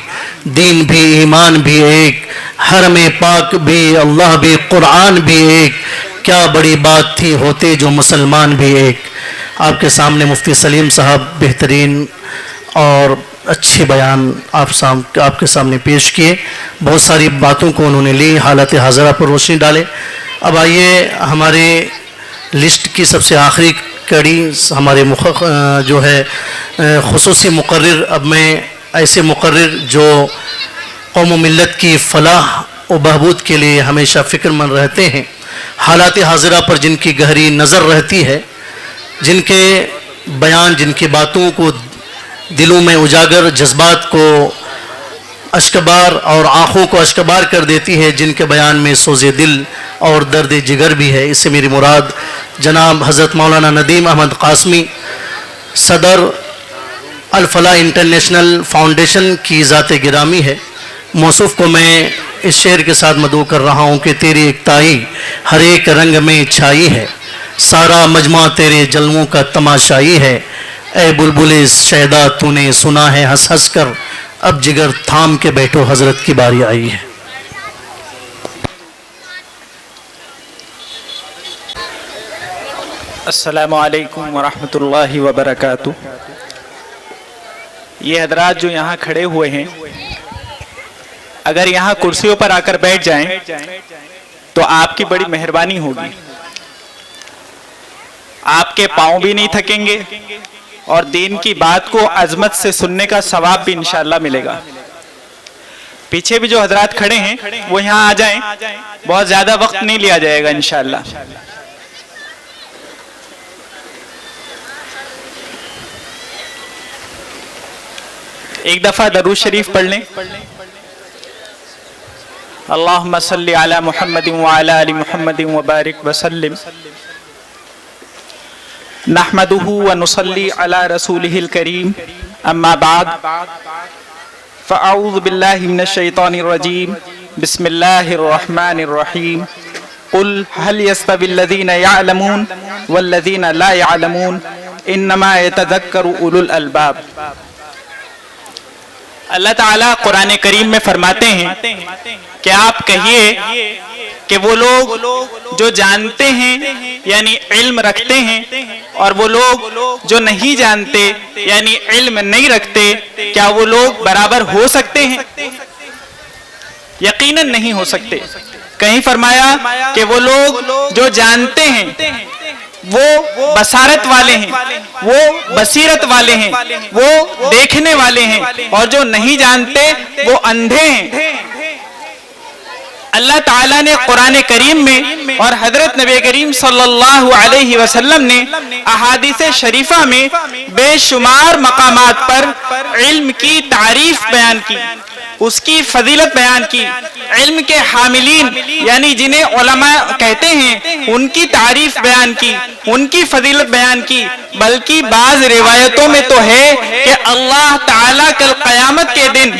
دین بھی ایمان بھی ایک، حرم پاک بھی اللہ بھی قرآن بھی ایک، کیا بڑی بات تھی ہوتے جو مسلمان بھی ایک۔ آپ کے سامنے مفتی سلیم صاحب بہترین اور اچھے بیان آپ کے سامنے پیش کیے، بہت ساری باتوں کو انہوں نے لی، حالت حاضرہ پر روشنی ڈالے۔ اب آئیے ہمارے لسٹ کی سب سے آخری کڑی ہمارے جو ہے خصوصی مقرر. اب میں ایسے مقرر جو قوم و ملت کی فلاح و بہبود کے لیے ہمیشہ فکر مند رہتے ہیں, حالات حاضرہ پر جن کی گہری نظر رہتی ہے, جن کے بیان, جن کی باتوں کو دلوں میں اجاگر, جذبات کو اشکبار اور آنکھوں کو اشکبار کر دیتی ہے, جن کے بیان میں سوز دل اور درد جگر بھی ہے. اس سے میری مراد جناب حضرت مولانا ندیم احمد قاسمی, صدر الفلاح انٹرنیشنل فاؤنڈیشن کی ذات گرامی ہے. موصوف کو میں اس شعر کے ساتھ مدعو کر رہا ہوں کہ تیری ایکتائی ہر ایک رنگ میں چھائی ہے, سارا مجمع تیرے جلووں کا تماشائی ہے. اے بلبل شیدا تو نے سنا ہے ہنس ہنس کر, اب جگر تھام کے بیٹھو حضرت کی باری آئی ہے. السلام علیکم ورحمۃ اللہ وبرکاتہ. یہ حضرات جو یہاں کھڑے ہوئے ہیں, اگر یہاں کرسیوں پر آ کر بیٹھ جائیں تو آپ کی بڑی مہربانی ہوگی. آپ کے پاؤں بھی نہیں تھکیں گے اور دین کی بات کو عظمت سے سننے کا ثواب بھی انشاءاللہ ملے گا. پیچھے بھی جو حضرات کھڑے ہیں وہ یہاں آ جائیں, بہت زیادہ وقت نہیں لیا جائے گا انشاءاللہ. ایک دفعہ درود شریف پڑھ لیں. اللہم صلی علی محمد وعلی آل محمد وبارک وسلم. نحمده ونصلي على رسوله الكريم. اما بعد فاعوذ بالله من الشيطان الرجيم. بسم الله الرحمن الرحيم. قل هل يستوي الذين يعلمون والذين لا يعلمون انما يتذكر اولو الالباب. اللہ تعالیٰ قرآن کریم میں فرماتے ہیں کہ آپ کہیے کہ وہ لوگ جو جانتے ہیں یعنی علم رکھتے ہیں, اور وہ لوگ جو نہیں جانتے یعنی علم نہیں رکھتے, کیا وہ لوگ برابر ہو سکتے ہیں؟ یقیناً نہیں ہو سکتے. کہیں فرمایا کہ وہ لوگ جو جانتے ہیں وہ بصارت والے ہیں, وہ بصیرت والے ہیں, وہ دیکھنے والے ہیں, اور جو نہیں جانتے وہ اندھے ہیں. اللہ تعالیٰ نے قرآن کریم میں اور حضرت نبی کریم صلی اللہ علیہ وسلم نے احادیث شریفہ میں بے شمار مقامات پر علم کی تعریف بیان کی, اس کی فضیلت بیان کی, علم کے حاملین یعنی جنہیں علماء کہتے ہیں ان کی تعریف بیان کی, ان کی فضیلت بیان کی. بلکہ بعض روایتوں میں تو ہے کہ اللہ تعالیٰ کل قیامت کے دن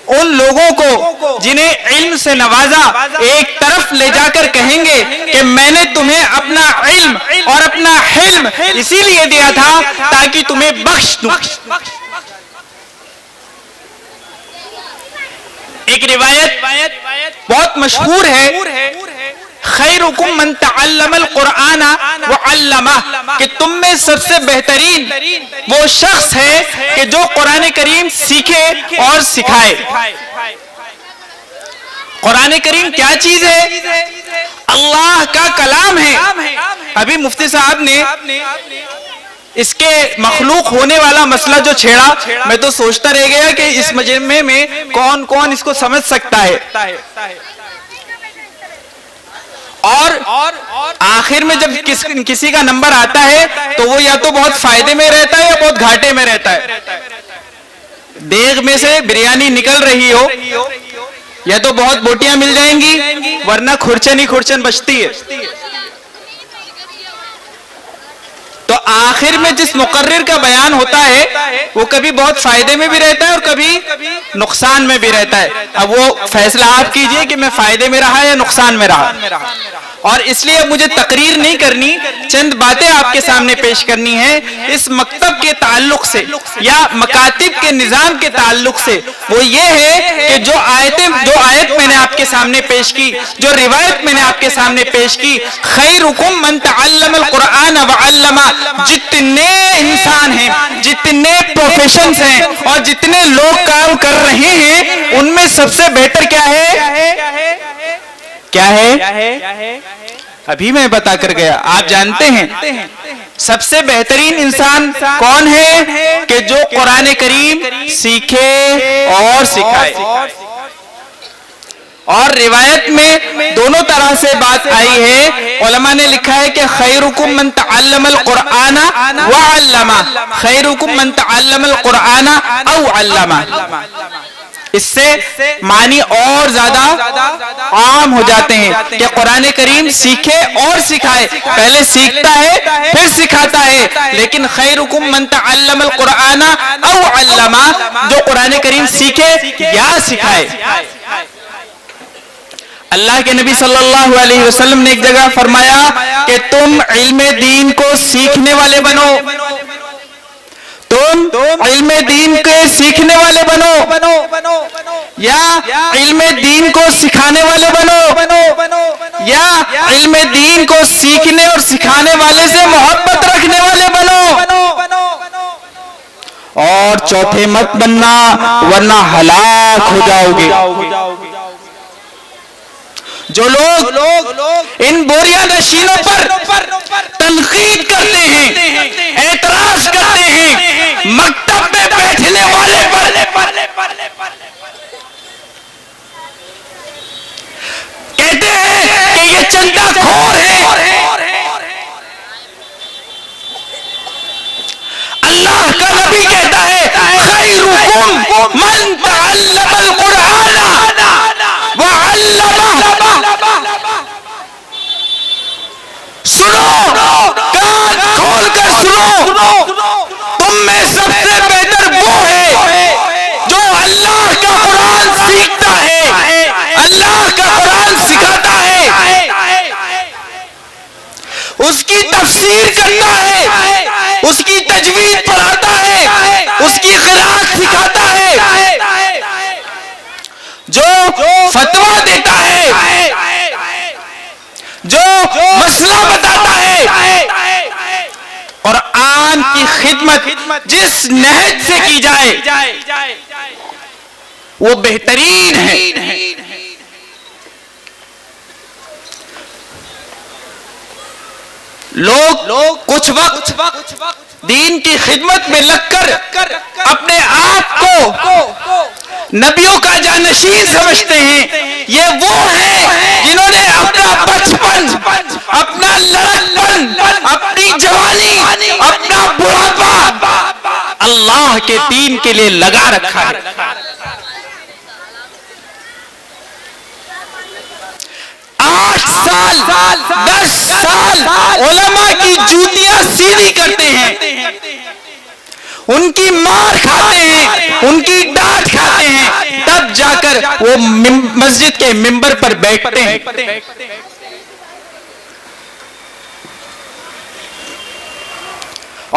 ان لوگوں کو جنہیں علم سے نوازا ایک طرف لے جا کر کہیں گے کہ میں نے تمہیں اپنا علم اور اپنا حلم اسی لیے دیا تھا تاکہ تمہیں بخش دوں. ایک روایت بہت مشہور ہے, خیرکم من تعلم القرآن وعلمہ, کہ تم میں سب سے بہترین وہ شخص ہے کہ جو قرآن کریم سیکھے اور سکھائے. قرآن کریم کیا چیز ہے؟ اللہ کا کلام ہے. ابھی مفتی صاحب نے اس کے مخلوق ہونے والا مسئلہ جو چھیڑا, میں تو سوچتا رہ گیا کہ اس مجمع میں کون کون اس کو سمجھ سکتا ہے. اور آخر میں جب کسی کا نمبر آتا ہے تو وہ یا تو بہت فائدے میں رہتا ہے یا بہت گھاٹے میں رہتا ہے. دیگ میں سے بریانی نکل رہی ہو یا تو بہت بوٹیاں مل جائیں گی, ورنہ کھرچن ہی کھرچن بچتی ہے. تو آخر میں جس مقرر کا بیان ہوتا ہے وہ کبھی بہت فائدے میں بھی رہتا ہے اور کبھی نقصان میں بھی رہتا ہے. اب وہ فیصلہ آپ کیجئے کہ میں فائدے میں رہا یا نقصان میں رہا. اور اس لیے مجھے تقریر نہیں کرنی, چند باتیں آپ کے سامنے پیش کرنی ہے اس مکتب کے تعلق سے یا مکاتب کے نظام کے تعلق سے. وہ یہ ہے کہ جو آیت میں نے آپ کے سامنے پیش کی, جو روایت میں نے آپ کے سامنے پیش کی, خیرکم من تعلم القرآن وعلمہ, جتنے انسان ہیں, جتنے پروفیشنز ہیں اور جتنے لوگ کام کر رہے ہیں ان میں سب سے بہتر کیا ہے کیا ہے؟ ابھی میں بتا کر گیا. آپ جانتے ہیں سب سے بہترین انسان کون ہے کہ جو قرآن کریم سیکھے اور سکھائے. اور روایت میں دونوں طرح سے بات آئی ہے. علماء نے لکھا ہے کہ خیرکم من تعلم القرآن وعلمہ، خیرکم من تعلم القرآن او علمہ. اس سے معنی اور زیادہ عام ہو جاتے ہیں کہ قرآن کریم سیکھے اور سکھائے. پہلے سیکھتا ہے پھر سکھاتا ہے. لیکن خیرکم من تعلم القرآن او علمہ، جو قرآن کریم سیکھے یا سکھائے. اللہ کے نبی صلی اللہ علیہ وسلم نے ایک جگہ فرمایا کہ تم علم دین کو سیکھنے والے بنو، تم علم دین کے سیکھنے والے بنو، یا علم دین کو سکھانے والے بنو، یا علم دین کو سیکھنے اور سکھانے والے سے محبت رکھنے والے بنو. اور چوتھے مت بننا ورنہ ہلاک ہو جاؤ گے. جو لوگ ان بوریا نشینوں پر تنقید کرتے ہیں، اعتراض کرتے ہیں مکتب میں بیٹھنے والے پر، کہتے ہیں کہ یہ چندہ خور ہے. اللہ کا نبی کہتا ہے خیرکم من تعلم القرآن وعلمہ. سنو، کان کھول کر سنو، تم میں سب سے بہتر وہ ہے جو اللہ کا قرآن سیکھتا ہے، اللہ کا قرآن سکھاتا ہے، اس کی تفسیر کرتا ہے، اس کی تجوید پڑھاتا ہے، اس کی قرآت سکھاتا ہے، جو فتویٰ دیتا ہے، جو مسئلہ بتاتا ہے. قرآن کی خدمت جس نہج سے کی جائے وہ بہترین ہے. لوگ کچھ وقت دین کی خدمت میں لگ کر اپنے آپ کو نبیوں کا جانشین سمجھتے ہیں. یہ وہ ہیں جنہوں نے اپنا بچپن، اپنا لڑکپن، اپنی جوانی، اپنا بڑھاپا اللہ کے دین کے لیے لگا رکھا ہے. 8 سال 10 سال علماء کی جوتیاں سیدھی کرتے ہیں، ان کی مار کھاتے ہیں، ان کی ڈانٹ کھاتے ہیں، تب جا کر وہ مسجد کے منبر پر بیٹھتے ہیں.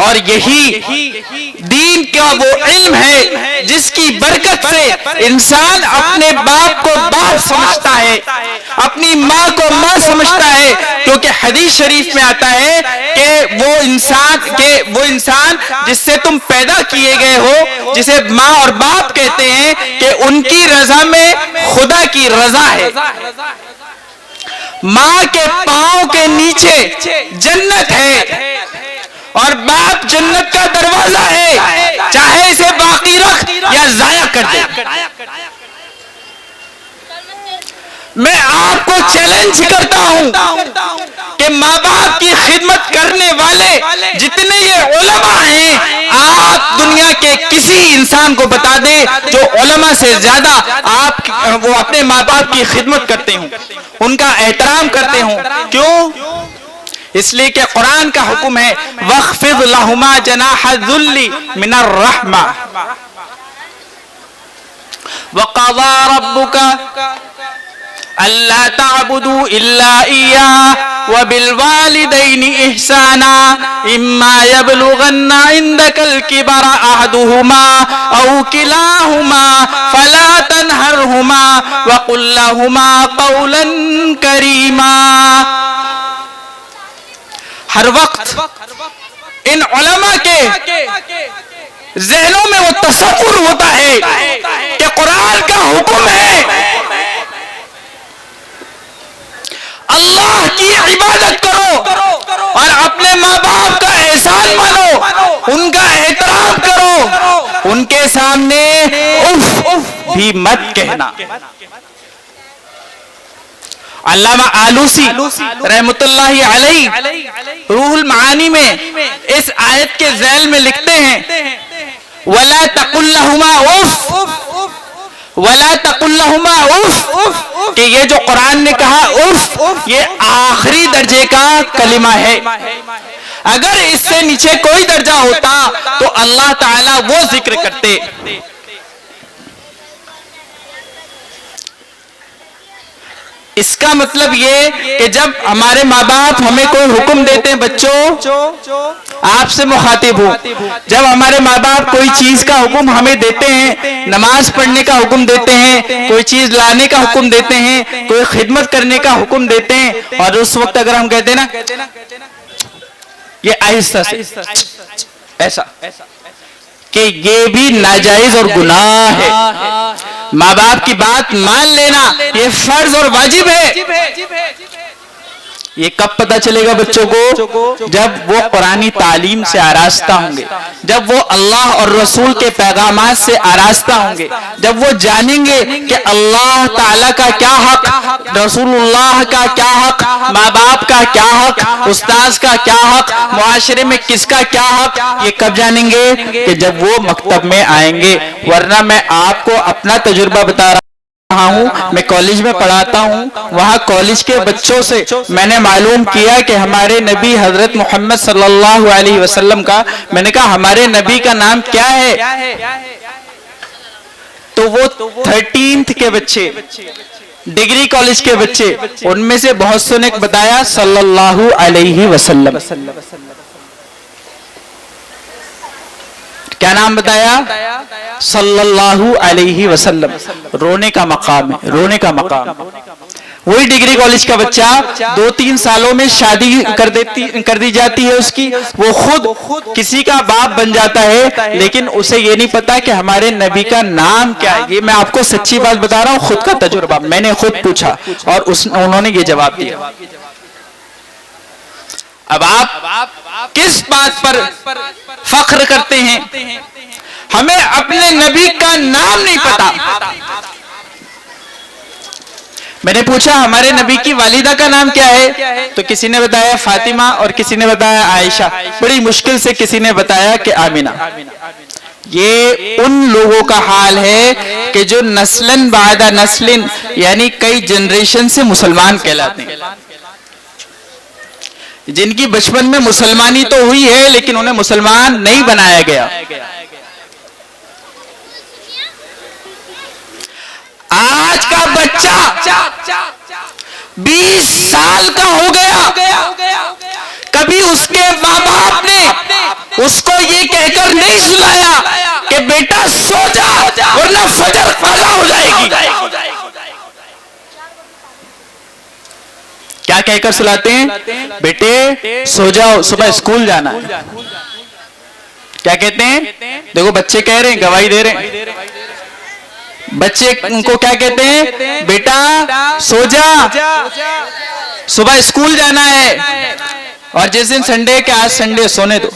اور یہی دین کا وہ علم ہے جس کی برکت سے انسان اپنے باپ کو باپ سمجھتا ہے، اپنی ماں کو ماں سمجھتا ہے. کیونکہ حدیث شریف میں آتا ہے کہ وہ انسان جس سے تم پیدا کیے گئے ہو، جسے ماں اور باپ کہتے ہیں، کہ ان کی رضا میں خدا کی رضا ہے. ماں کے پاؤں کے نیچے جنت ہے اور باپ جنت کا دروازہ ہے، چاہے اسے باقی رکھ یا ضائع کر دے. میں آپ کو چیلنج کرتا ہوں کہ ماں باپ کی خدمت کرنے والے جتنے یہ علماء ہیں، آپ دنیا کے کسی انسان کو بتا دیں جو علماء سے زیادہ وہ اپنے ماں باپ کی خدمت کرتے ہوں، ان کا احترام کرتے ہوں. کیوں؟ اس لیے کہ قرآن کا حکم ہے وَاخْفِضْ لَهُمَا جَنَاحَ الذُّلِّ مِنَ الرَّحْمَةِ وَقَضَى رَبُّكَ أَلَّا تَعْبُدُوا إِلَّا إِيَّاهُ وَبِالْوَالِدَيْنِ إِحْسَانًا إِمَّا يَبْلُغَنَّ عِندَكَ الْكِبَرَ أَحَدُهُمَا أَوْ كِلَاهُمَا فَلَا تَنْهَرْهُمَا وَقُلْ لَهُمَا قَوْلًا كَرِيمًا. ہر وقت ان علماء کے ذہنوں میں وہ تصور ہوتا ہے کہ قرآن کا حکم ہے اللہ کی عبادت کرو اور اپنے ماں باپ کا احسان مانو، ان کا احترام کرو، ان کے سامنے اف بھی مت کہنا۔ علامہ آلوسی رحمت اللہ علیہ روح المعانی میں اس آیت کے ذیل میں لکھتے ہیں وَلَا تَقُلْ لَهُمَا اُف، وَلَا تَقُلْ لَهُمَا اُف، کہ یہ جو قرآن نے کہا اف، یہ آخری درجے کا کلمہ ہے۔ اگر اس سے نیچے کوئی درجہ ہوتا تو اللہ تعالیٰ وہ ذکر کرتے۔ اس کا مطلب یہ کہ جب ہمارے ماں باپ ہمیں کوئی حکم دیتے ہیں، بچوں آپ سے مخاطب ہوں، جب ہمارے ماں باپ کوئی چیز کا حکم ہمیں دیتے ہیں، نماز پڑھنے کا حکم دیتے ہیں، کوئی چیز لانے کا حکم دیتے ہیں، کوئی خدمت کرنے کا حکم دیتے ہیں، اور اس وقت اگر ہم کہتے ہیں نا یہ آہستہ سے ایسا، کہ یہ بھی ناجائز اور گناہ ہے، ماں باپ کی بات مان لینا یہ فرض اور واجب ہے۔ یہ کب پتہ چلے گا بچوں کو؟ جب وہ قرآنی تعلیم سے آراستہ ہوں گے، جب وہ اللہ اور رسول کے پیغامات سے آراستہ ہوں گے، جب وہ جانیں گے کہ اللہ تعالیٰ کا کیا حق، رسول اللہ کا کیا حق، ماں باپ کا کیا حق، استاذ کا کیا حق، معاشرے میں کس کا کیا حق، یہ کب جانیں گے؟ کہ جب وہ مکتب میں آئیں گے۔ ورنہ میں آپ کو اپنا تجربہ بتا رہا ہوں، میں کالج میں پڑھاتا ہوں، وہاں کالج کے بچوں سے میں نے معلوم کیا کہ ہمارے نبی حضرت محمد صلی اللہ علیہ وسلم کا، میں نے کہا ہمارے نبی کا نام کیا ہے؟ تو وہ 13th کے بچے، ڈگری کالج کے بچے، ان میں سے بہت سے نے بتایا صلی اللہ علیہ وسلم۔ کیا نام بتایا؟ صلی اللہ علیہ وسلم۔ رونے کا مقام ہے، رونے کا مقام۔ وہی ڈگری کالج کا بچہ 2-3 سالوں میں شادی کر دی جاتی ہے اس کی، وہ خود کسی کا باپ بن جاتا ہے، لیکن اسے یہ نہیں پتا کہ ہمارے نبی کا نام کیا ہے۔ یہ میں آپ کو سچی بات بتا رہا ہوں، خود کا تجربہ، میں نے خود پوچھا اور انہوں نے یہ جواب دیا۔ اب آپ کس بات پر فخر کرتے ہیں؟ ہمیں اپنے نبی کا نام نہیں پتا۔ میں نے پوچھا ہمارے نبی کی والدہ کا نام کیا ہے؟ تو کسی نے بتایا فاطمہ اور کسی نے بتایا عائشہ، بڑی مشکل سے کسی نے بتایا کہ آمینہ۔ یہ ان لوگوں کا حال ہے کہ جو نسلاً بعد نسلن، یعنی کئی جنریشن سے مسلمان کہلاتے ہیں، جن کی بچپن میں مسلمانی تو ہوئی ہے لیکن انہیں مسلمان نہیں بنایا گیا۔ آج کا بچہ 20 سال کا ہو گیا، کبھی اس کے ماں باپ نے اس کو یہ کہہ کر نہیں سنایا کہ بیٹا سو جا ورنہ فجر قضا ہو جائے گی۔ کیا کہہ کر سلاتے ہیں؟ بیٹے سو جاؤ، صبح اسکول جانا ہے۔ کیا کہتے ہیں؟ دیکھو بچے کہہ رہے ہیں، گواہی دے رہے ہیں۔ بچے ان کو کیا کہتے ہیں؟ بیٹا سو جا، صبح اسکول جانا ہے۔ اور جس دن سنڈے کے آج سنڈے سونے دو۔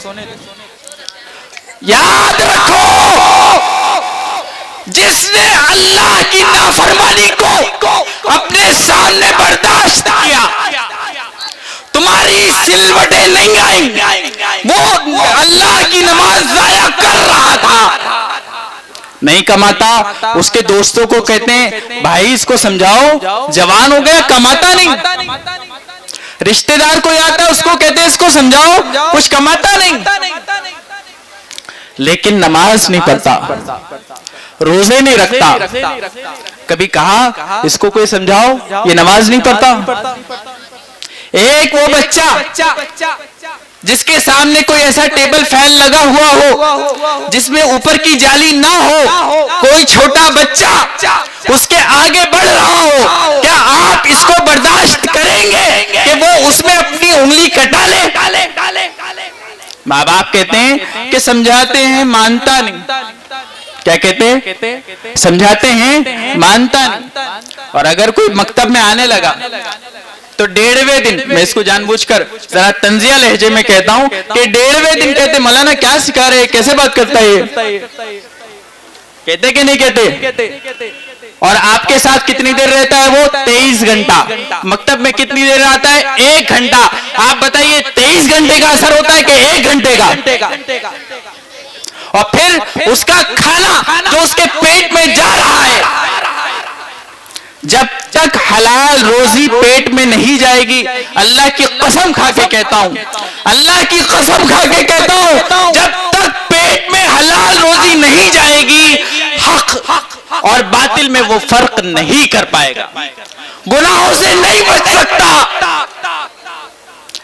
یاد رکھو جس نے اللہ کی نافرمانی کو اپنے سامنے برداشت کیا، تمہاری سلوٹیں نہیں آئیں، وہ اللہ کی نماز ضائع کر رہا تھا، نہیں کماتا۔ اس کے دوستوں کو کہتے ہیں بھائی اس کو سمجھاؤ، جوان ہو گیا کماتا نہیں۔ رشتہ دار کوئی آتا ہے اس کو کہتے ہیں اس کو سمجھاؤ، کچھ کماتا نہیں، لیکن نماز نہیں پڑھتا، روزے نہیں رکھتا۔ کبھی کہا اس کو کوئی سمجھاؤ یہ نماز نہیں پڑھتا۔ ایک وہ بچہ جس کے سامنے کوئی ایسا ٹیبل فین لگا ہوا ہو جس میں اوپر کی جالی نہ ہو، کوئی چھوٹا بچہ اس کے آگے بڑھ رہا ہو، کیا آپ اس کو برداشت کریں گے کہ وہ اس میں اپنی انگلی کٹا لے؟ ماں باپ کہتے ہیں کہ سمجھاتے ہیں مانتا نہیں۔ کیا کہتے ہیں؟ سمجھاتے ہیں مانتا نہیں۔ اور اگر کوئی مکتب میں آنے لگا تو 1.5 دن, میں اس کو جان بوجھ کر ذرا طنزیہ لہجے میں کہتا ہوں کہ 1.5 دن کہتے مولانا کیا سکھا رہے, کیسے بات کرتا ہے, کہتے کہ نہیں کہتے. اور آپ کے ساتھ کتنی دیر رہتا ہے وہ؟ 23 گھنٹہ. مکتب میں کتنی دیر رہتا ہے؟ 1 گھنٹہ. آپ بتائیے 23 گھنٹے کا اثر ہوتا ہے کہ 1 گھنٹے کا؟ اور پھر اس کا کھانا جو اس کے پیٹ میں جا رہا ہے, جب تک حلال روزی پیٹ میں نہیں جائے گی, اللہ کی قسم کھا کے کہتا ہوں, اللہ کی قسم کھا کے کہتا ہوں, جب تک پیٹ میں حلال روزی نہیں جائے گی, حق اور باطل میں وہ فرق نہیں کر پائے گا, گناہوں سے نہیں بچ سکتا.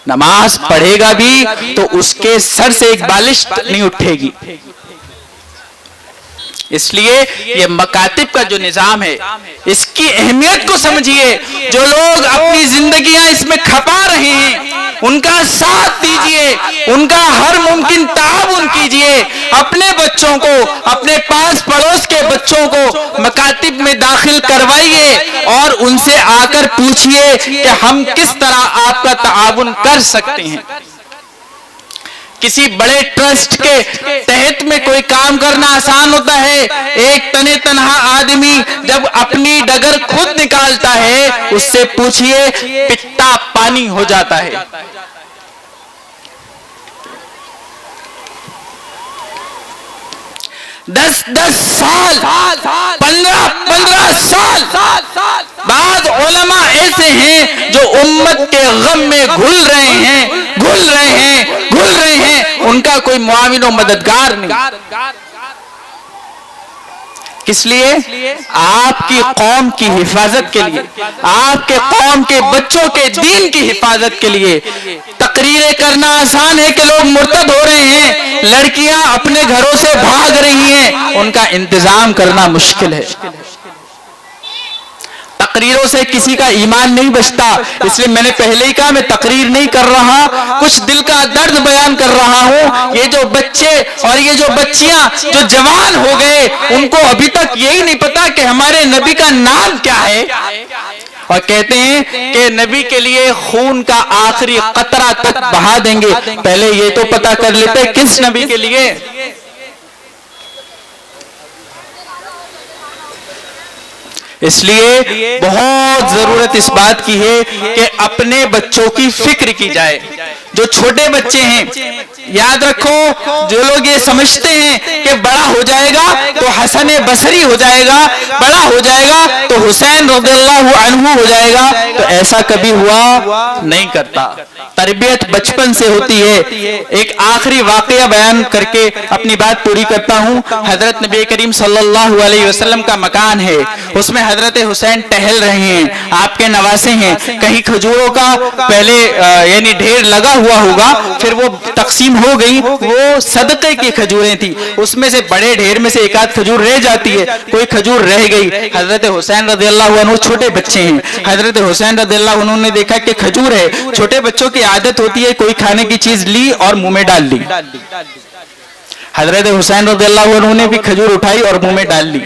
نماز پڑھے گا بھی تو اس کے سر سے ایک بالش نہیں اٹھے گی. اس لیے یہ مکاتب کا جو نظام ہے اس کی اہمیت کو سمجھیے. جو لوگ اپنی زندگیاں اس میں کھپا رہے ہیں ان کا ساتھ دیجئے, ان کا ہر ممکن تعاون کیجئے. اپنے بچوں کو, اپنے پاس پڑوس کے بچوں کو مکاتب میں داخل کروائیے اور ان سے آ کر پوچھئے کہ ہم کس طرح آپ کا تعاون کر سکتے ہیں. کسی بڑے ٹرسٹ کے تحت میں کوئی کام کرنا آسان ہوتا ہے. ایک تنہا آدمی جب اپنی ڈگر خود نکالتا ہے, اس سے پوچھئے پتا پانی ہو جاتا ہے. 10 سال, 15 سال بعض علماء ایسے ہیں جو امت کے غم میں گھل رہے ہیں, ان کا کوئی معاون و مددگار نہیں. کس لیے؟ آپ کی قوم کی حفاظت کے لیے, آپ کے قوم کے بچوں کے دین کی حفاظت کے لیے. تقریریں کرنا آسان ہے کہ لوگ مرتد ہو رہے ہیں, لڑکیاں اپنے گھروں سے بھاگ رہی ہیں, ان کا انتظام کرنا مشکل ہے. تقریروں سے کسی کا ایمان نہیں بچتا. اس لیے میں نے پہلے ہی کہا میں تقریر نہیں کر رہا, کچھ دل کا درد بیان کر رہا ہوں. یہ جو بچے اور یہ جو بچیاں جو جوان ہو گئے, ان کو ابھی تک یہی نہیں پتا کہ ہمارے نبی کا نام کیا ہے, اور کہتے ہیں کہ نبی کے لیے خون کا آخری قطرہ تک بہا دیں گے. پہلے یہ تو پتا کر لیتے کس نبی کے لیے. اس لیے بہت ضرورت اس بات کی ہے کہ اپنے بچوں کی فکر کی جائے. جو چھوٹے بچے ہیں, یاد رکھو, جو لوگ یہ سمجھتے ہیں کہ بڑا ہو جائے گا تو حسن بصری ہو جائے گا, بڑا ہو جائے گا تو حسین رضی اللہ عنہ ہو جائے گا, تو ایسا کبھی ہوا نہیں کرتا. تربیت بچپن سے ہوتی ہے. ایک آخری واقعہ بیان کر کے اپنی بات پوری کرتا ہوں. حضرت نبی کریم صلی اللہ علیہ وسلم کا مکان ہے, اس میں حضرت حسین ٹہل رہے ہیں, آپ کے نواسے ہیں. کہیں کھجوروں کا پہلے یعنی ڈھیر لگا ہوا ہوگا, پھر وہ تقسیم ہو گئی, وہ صدقے کی کھجوریں تھی, اس میں سے بڑے ڈھیر میں سے ایک آدھ کھجور رہ جاتی ہے, کوئی کھجور رہ گئی. حضرت حسین رضی اللہ عنہ چھوٹے بچے ہیں, حضرت حسین رضی اللہ عنہ نے دیکھا کہ کھجور ہے. چھوٹے بچوں کی عادت ہوتی ہے کوئی کھانے کی چیز لی اور منہ میں ڈال لی. حضرت حسین رضی اللہ عنہ نے بھی کھجور اٹھائی اور منہ میں ڈال لی.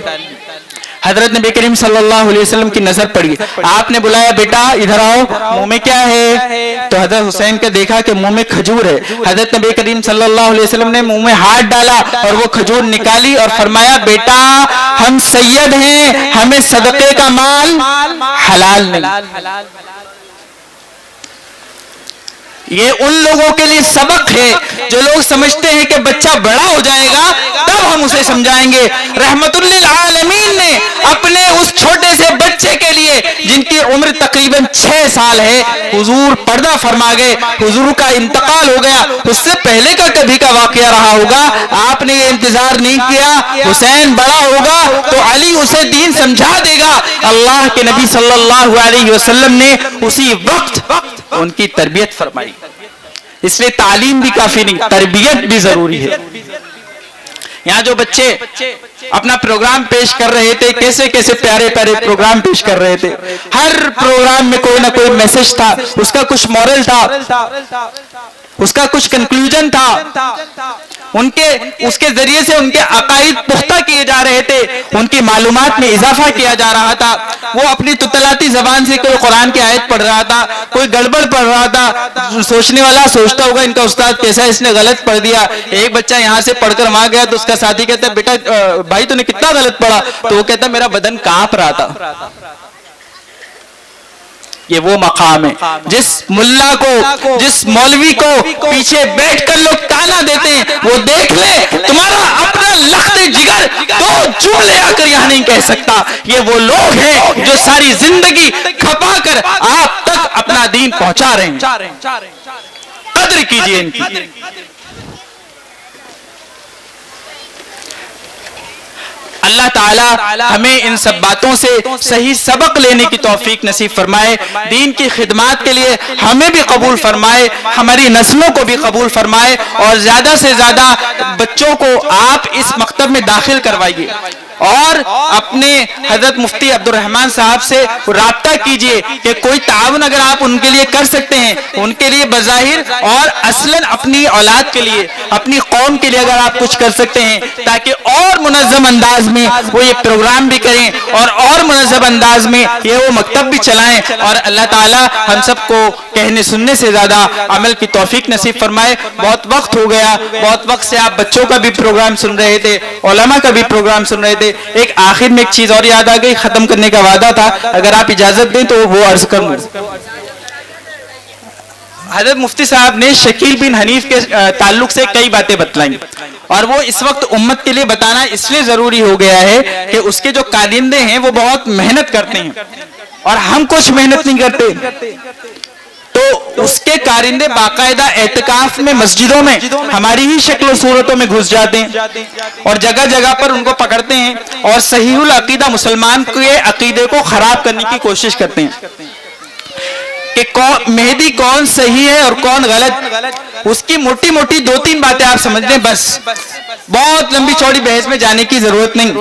حضرت نبی کریم صلی اللہ علیہ وسلم کی نظر پڑی, آپ نے بلایا بیٹا ادھر آؤ, منہ میں کیا ہے؟ تو حضرت حسین کا دیکھا کہ منہ میں کھجور ہے. حضرت نبی کریم صلی اللہ علیہ وسلم نے منہ میں ہاتھ ڈالا اور وہ کھجور نکالی اور فرمایا بیٹا ہم سید ہیں, ہمیں صدقے کا مال حلال نہیں. یہ ان لوگوں کے لیے سبق ہے جو لوگ سمجھتے ہیں کہ بچہ بڑا ہو جائے گا تب ہم اسے سمجھائیں گے. رحمت للعالمین نے اپنے اس چھوٹے سے بچے کے لیے جن کی عمر تقریباً 6 سال ہے, حضور پردہ فرما گئے, حضور کا انتقال ہو گیا, اس سے پہلے کا کبھی کا واقعہ رہا ہوگا, آپ نے یہ انتظار نہیں کیا حسین بڑا ہوگا تو علی اسے دین سمجھا دے گا. اللہ کے نبی صلی اللہ علیہ وسلم نے اسی وقت ان کی تربیت فرمائی. اس لیے تعلیم بھی کافی نہیں, تربیت بھی ضروری ہے. یہاں جو بچے اپنا پروگرام پیش کر رہے تھے, کیسے کیسے پیارے پیارے پروگرام پیش کر رہے تھے. ہر پروگرام میں کوئی نہ کوئی میسج تھا, اس کا کچھ مورل تھا, اس کا کچھ کنکلوژن تھا. اس کے ذریعے سے ان کے عقائد پختہ کیے جا رہے تھے، ان کی معلومات میں اضافہ کیا جا رہا تھا. وہ اپنی تتلاتی زبان سے کوئی قرآن کی آیت پڑھ رہا تھا، کوئی گڑبڑ پڑھ رہا تھا. سوچنے والا سوچتا ہوگا ان کا استاد کیسا ہے، اس نے غلط پڑھ دیا. ایک بچہ یہاں سے پڑھ کر وہاں گیا تو اس کا ساتھی کہتا ہے بیٹا بھائی تو نے کتنا غلط پڑھا، تو وہ کہتا ہے میرا بدن کانپ رہا تھا. یہ وہ مقام ہے جس ملا کو، جس مولوی کو پیچھے بیٹھ کر لوگ تانا دیتے ہیں، وہ دیکھ لے تمہارا اپنا لخت جگر دو جملے آ کر یہاں نہیں کہہ سکتا. یہ وہ لوگ ہیں جو ساری زندگی کھپا کر آپ تک اپنا دین پہنچا رہے ہیں. قدر کیجئے ان کی. اللہ تعالی ہمیں ان سب باتوں سے صحیح سبق لینے کی توفیق نصیب فرمائے. دین کی خدمات کے لیے ہمیں بھی قبول فرمائے، ہماری نسلوں کو بھی قبول فرمائے، اور زیادہ سے زیادہ بچوں کو آپ اس مکتب میں داخل کروائیے. اور اپنے حضرت مفتی عبد الرحمن صاحب سے رابطہ کیجئے کہ کوئی تعاون اگر آپ ان کے لیے کر سکتے ہیں، ان کے لیے بظاہر اور اصلاً اپنی اولاد کے لیے، اپنی قوم کے لیے اگر آپ کچھ کر سکتے ہیں تاکہ اور منظم انداز میں وہ یہ پروگرام بھی کریں اور منظم انداز میں یہ وہ مکتب بھی چلائیں. اور اللہ تعالی ہم سب کو کہنے سننے سے زیادہ عمل کی توفیق نصیب فرمائے. بہت وقت ہو گیا، بہت وقت سے آپ بچوں کا بھی پروگرام سن رہے تھے، علماء کا بھی پروگرام سن رہے تھے. ایک آخر میں ایک چیز اور یاد آ گئی، ختم کرنے کا وعدہ تھا، اگر آپ اجازت دیں تو وہ عرض کر لوں. حضرت مفتی صاحب نے شکیل بن حنیف کے تعلق سے کئی باتیں بتلائیں، اور وہ اس وقت امت کے لیے بتانا اس لیے ضروری ہو گیا ہے کہ اس کے جو کارندے ہیں وہ بہت محنت کرتے ہیں اور ہم کچھ محنت نہیں کرتے. تو اس کے کارندے باقاعدہ اعتکاف میں مسجدوں میں ہماری ہی شکل و صورتوں میں گھس جاتے ہیں اور جگہ جگہ پر ان کو پکڑتے ہیں اور صحیح العقیدہ مسلمان کے عقیدے کو خراب کرنے کی کوشش کرتے ہیں کہ مہدی کون صحیح ہے اور کون غلط. اس کی موٹی موٹی دو تین باتیں آپ سمجھ لیں بس، بہت لمبی چوڑی بحث میں جانے کی ضرورت نہیں.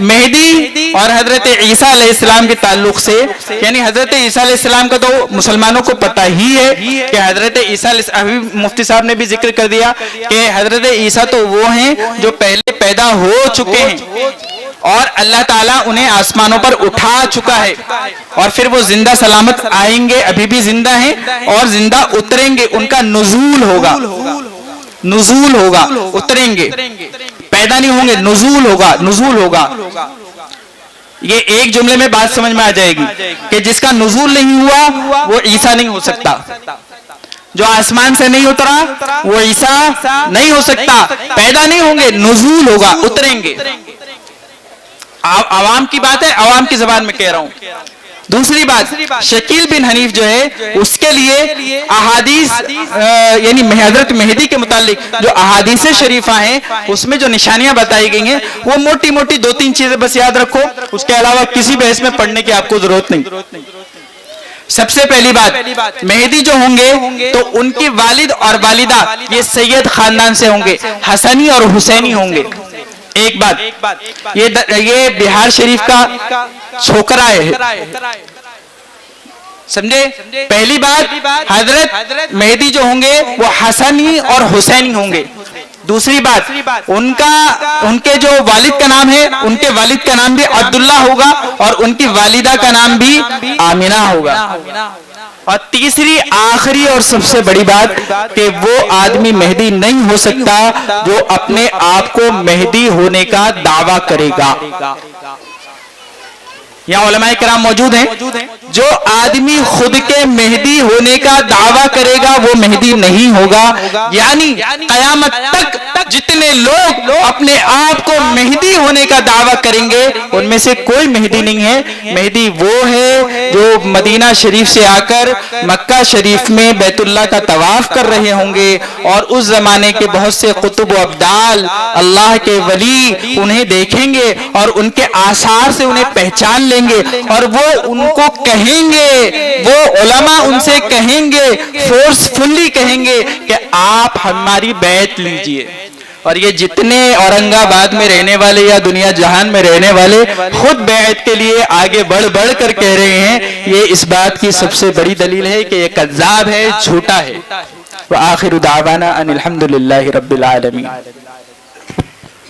مہدی اور حضرت عیسیٰ علیہ السلام کے تعلق سے، یعنی حضرت عیسیٰ علیہ السلام کا تو مسلمانوں کو پتہ ہی ہے کہ حضرت عیسیٰ ابھی مفتی صاحب نے بھی ذکر کر دیا کہ حضرت عیسیٰ تو وہ ہیں جو پہلے پیدا ہو چکے ہیں اور اللہ تعالیٰ انہیں آسمانوں پر اٹھا چکا ہے، اور پھر وہ زندہ سلامت آئیں گے، ابھی بھی زندہ ہیں اور زندہ اتریں گے. ان کا نزول ہوگا، نزول ہوگا، اتریں گے، پیدا نہیں ہوں گے، نزول ہوگا، نزول ہوگا. یہ ایک جملے میں بات سمجھ میں آ جائے گی کہ جس کا نزول نہیں ہوا وہ عیسیٰ نہیں ہو سکتا، جو آسمان سے نہیں اترا وہ عیسیٰ نہیں ہو سکتا. پیدا نہیں ہوں گے، نزول ہوگا، اتریں گے. عوام کی بات ہے، عوام کی زبان میں کہہ رہا ہوں. دوسری بات، شکیل بن حنیف جو ہے اس کے لیے احادیث یعنی حضرت مہدی کے متعلق جو احادیث شریفہ ہیں اس میں جو نشانیاں بتائی گئی ہیں وہ موٹی موٹی دو تین چیزیں بس یاد رکھو، اس کے علاوہ کسی بحث میں پڑھنے کی آپ کو ضرورت نہیں. سب سے پہلی بات، مہدی جو ہوں گے تو ان کی والد اور والدہ یہ سید خاندان سے ہوں گے، حسنی اور حسینی ہوں گے. ایک بات، یہ بہار شریف کا چھوکرا ہے، سمجھے. پہلی بات، حضرت مہدی جو ہوں گے وہ حسنی اور حسینی ہوں گے. دوسری بات، ان کے جو والد کا نام ہے ان کے والد کا نام بھی عبداللہ ہوگا اور ان کی والدہ کا نام بھی آمینہ ہوگا. اور تیسری آخری اور سب سے بڑی بات کہ وہ آدمی مہدی نہیں ہو سکتا جو اپنے آپ کو مہدی ہونے کا دعویٰ کرے گا. یہاں علماء کرام موجود ہیں، جو آدمی خود کے مہدی ہونے کا دعویٰ کرے گا وہ مہدی نہیں ہوگا. یعنی قیامت تک جتنے لوگ اپنے آپ کو مہدی ہونے کا دعویٰ کریں گے ان میں سے کوئی مہدی نہیں ہے. مہدی وہ ہے جو مدینہ شریف سے آ کر مکہ شریف میں بیت اللہ کا طواف کر رہے ہوں گے اور اس زمانے کے بہت سے قطب و ابدال، اللہ کے ولی انہیں دیکھیں گے اور ان کے آثار سے انہیں پہچان لیں گے اور وہ ان کو کہیں گے، وہ علماء ان سے کہیں گے، فورسفلی کہیں گے کہ آپ ہماری بیعت لیجئے. اور یہ جتنے اورنگ آباد میں رہنے والے یا دنیا جہان میں رہنے والے خود بیعت کے لیے آگے بڑھ کر کہہ رہے ہیں، یہ اس بات کی سب سے بڑی دلیل ہے کہ یہ کذاب ہے، جھوٹا ہے. وآخر دعوانا ان الحمدللہ رب العالمین.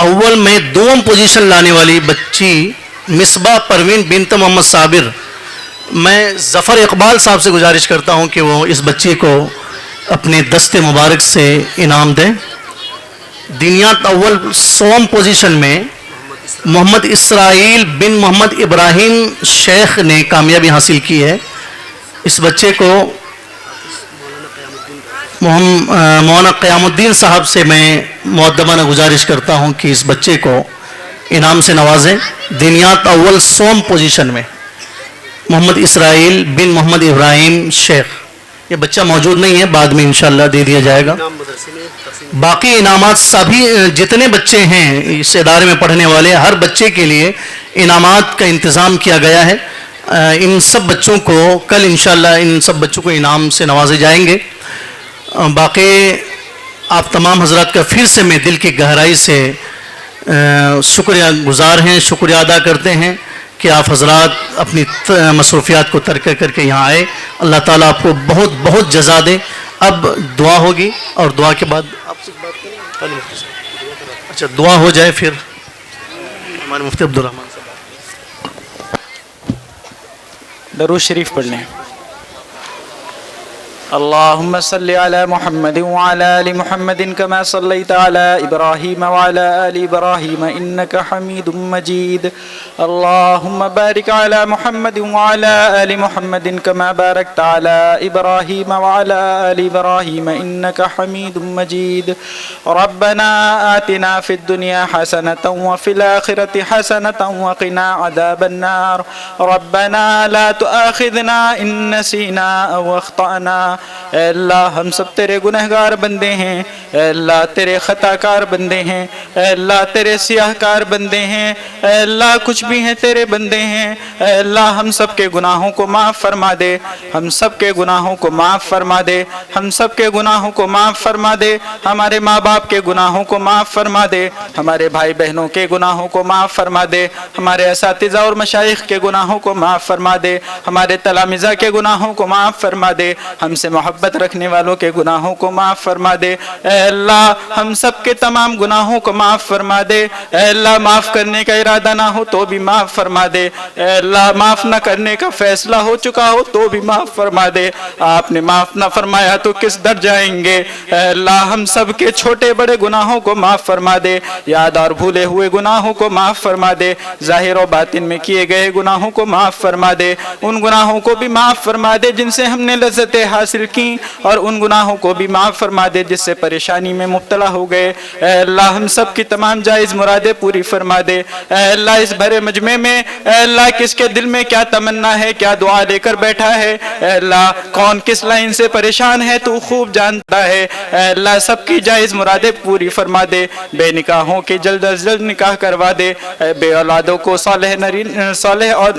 اول میں دوم پوزیشن لانے والی بچی مصباح پروین بنت محمد صابر، میں ظفر اقبال صاحب سے گزارش کرتا ہوں کہ وہ اس بچی کو اپنے دست مبارک سے انعام دیں۔ دینیات اول سوم پوزیشن میں محمد اسرائیل بن محمد ابراہیم شیخ نے کامیابی حاصل کی ہے۔ اس بچے کو مولانا قیام الدین صاحب سے میں مؤدبانہ گزارش کرتا ہوں کہ اس بچے کو انعام سے نوازیں۔ دینیات اول سوم پوزیشن میں محمد اسرائیل بن محمد ابراہیم شیخ، یہ بچہ موجود نہیں ہے، بعد میں انشاءاللہ دے دیا جائے گا۔ باقی انعامات سبھی جتنے بچے ہیں اس ادارے میں پڑھنے والے، ہر بچے کے لیے انعامات کا انتظام کیا گیا ہے۔ ان سب بچوں کو کل انشاءاللہ ان سب بچوں کو انعام سے نوازے جائیں گے۔ باقی آپ تمام حضرات کا پھر سے میں دل کی گہرائی سے شکریہ گزار ہیں، شکریہ ادا کرتے ہیں کہ آپ حضرات اپنی مصروفیات کو ترک کر کے یہاں آئے۔ اللہ تعالیٰ آپ کو بہت بہت جزا دے۔ اب دعا ہوگی اور دعا کے بعد آپ سے بات کریں۔ اچھا دعا ہو جائے پھر ہمارے مفتی عبدالرحمن صاحب درود شریف پڑھ لیں۔ اللهم صل على محمد وعلى آل محمد كما صليت على إبراهيم وعلى آل إبراهيم إنك حميد مجيد. اللهم بارك على محمد وعلى آل محمد كما باركت على إبراهيم وعلى آل إبراهيم إنك حميد مجيد. ربنا آتنا في الدنيا حسنة وفي الآخرة حسنة وقنا عذاب النار. ربنا لا تؤاخذنا إن نسينا أو أخطأنا. اے اللہ ہم سب تیرے گنہگار بندے ہیں، اے اللہ تیرے خطا کار بندے ہیں، اے اللہ تیرے سیاہ کار بندے ہیں، اے اللہ کچھ بھی ہیں تیرے بندے ہیں، اے اللہ ہم سب کے گناہوں کو معاف فرما دے، ہم سب کے گناہوں کو معاف فرما دے، ہم سب کے گناہوں کو معاف فرما دے، ہمارے ماں باپ کے گناہوں کو معاف فرما دے، ہمارے بھائی بہنوں کے گناہوں کو معاف فرما دے، ہمارے اساتذہ اور مشائخ کے گناہوں کو معاف فرما دے، ہمارے تلامذہ کے گناہوں کو معاف فرما دے، ہم سے محبت رکھنے والوں کے گناہوں کو معاف فرما دے، اے اللہ ہم سب کے تمام گناہوں کو معاف فرما دے، اے اللہ معاف کرنے کا ارادہ نہ ہو تو بھی معاف فرما دے، اے اللہ معاف نہ کرنے کا فیصلہ ہو چکا ہو تو بھی معاف فرما دے، آپ نے معاف نہ فرمایا تو کس در جائیں گے، اے اللہ ہم سب کے چھوٹے بڑے گناہوں کو معاف فرما دے، یاد اور بھولے ہوئے گناہوں کو معاف فرما دے، ظاہر و باطن میں کیے گئے گناہوں کو معاف فرما دے، ان گناہوں کو بھی معاف فرما دے جن سے ہم نے لذتیں حاصل کی، اور ان گناہوں کو بھی معاف فرما دے جس سے پریشانی میں مبتلا ہو گئے، اے اللہ ہم سب کی تمام جائز مرادیں پوری فرما دے، اے اللہ اس بھرے مجمع میں اے اللہ کس کے دل میں کیا تمنا ہے، کیا دعا لے کر بیٹھا ہے، اے اللہ کون کس لائن سے پریشان ہے تو خوب جانتا ہے، اے اللہ سب کی جائز مرادیں پوری فرما دے، بے نکاحوں کے جلد از جلد نکاح کروا دے، اے بے اولادوں کو صالح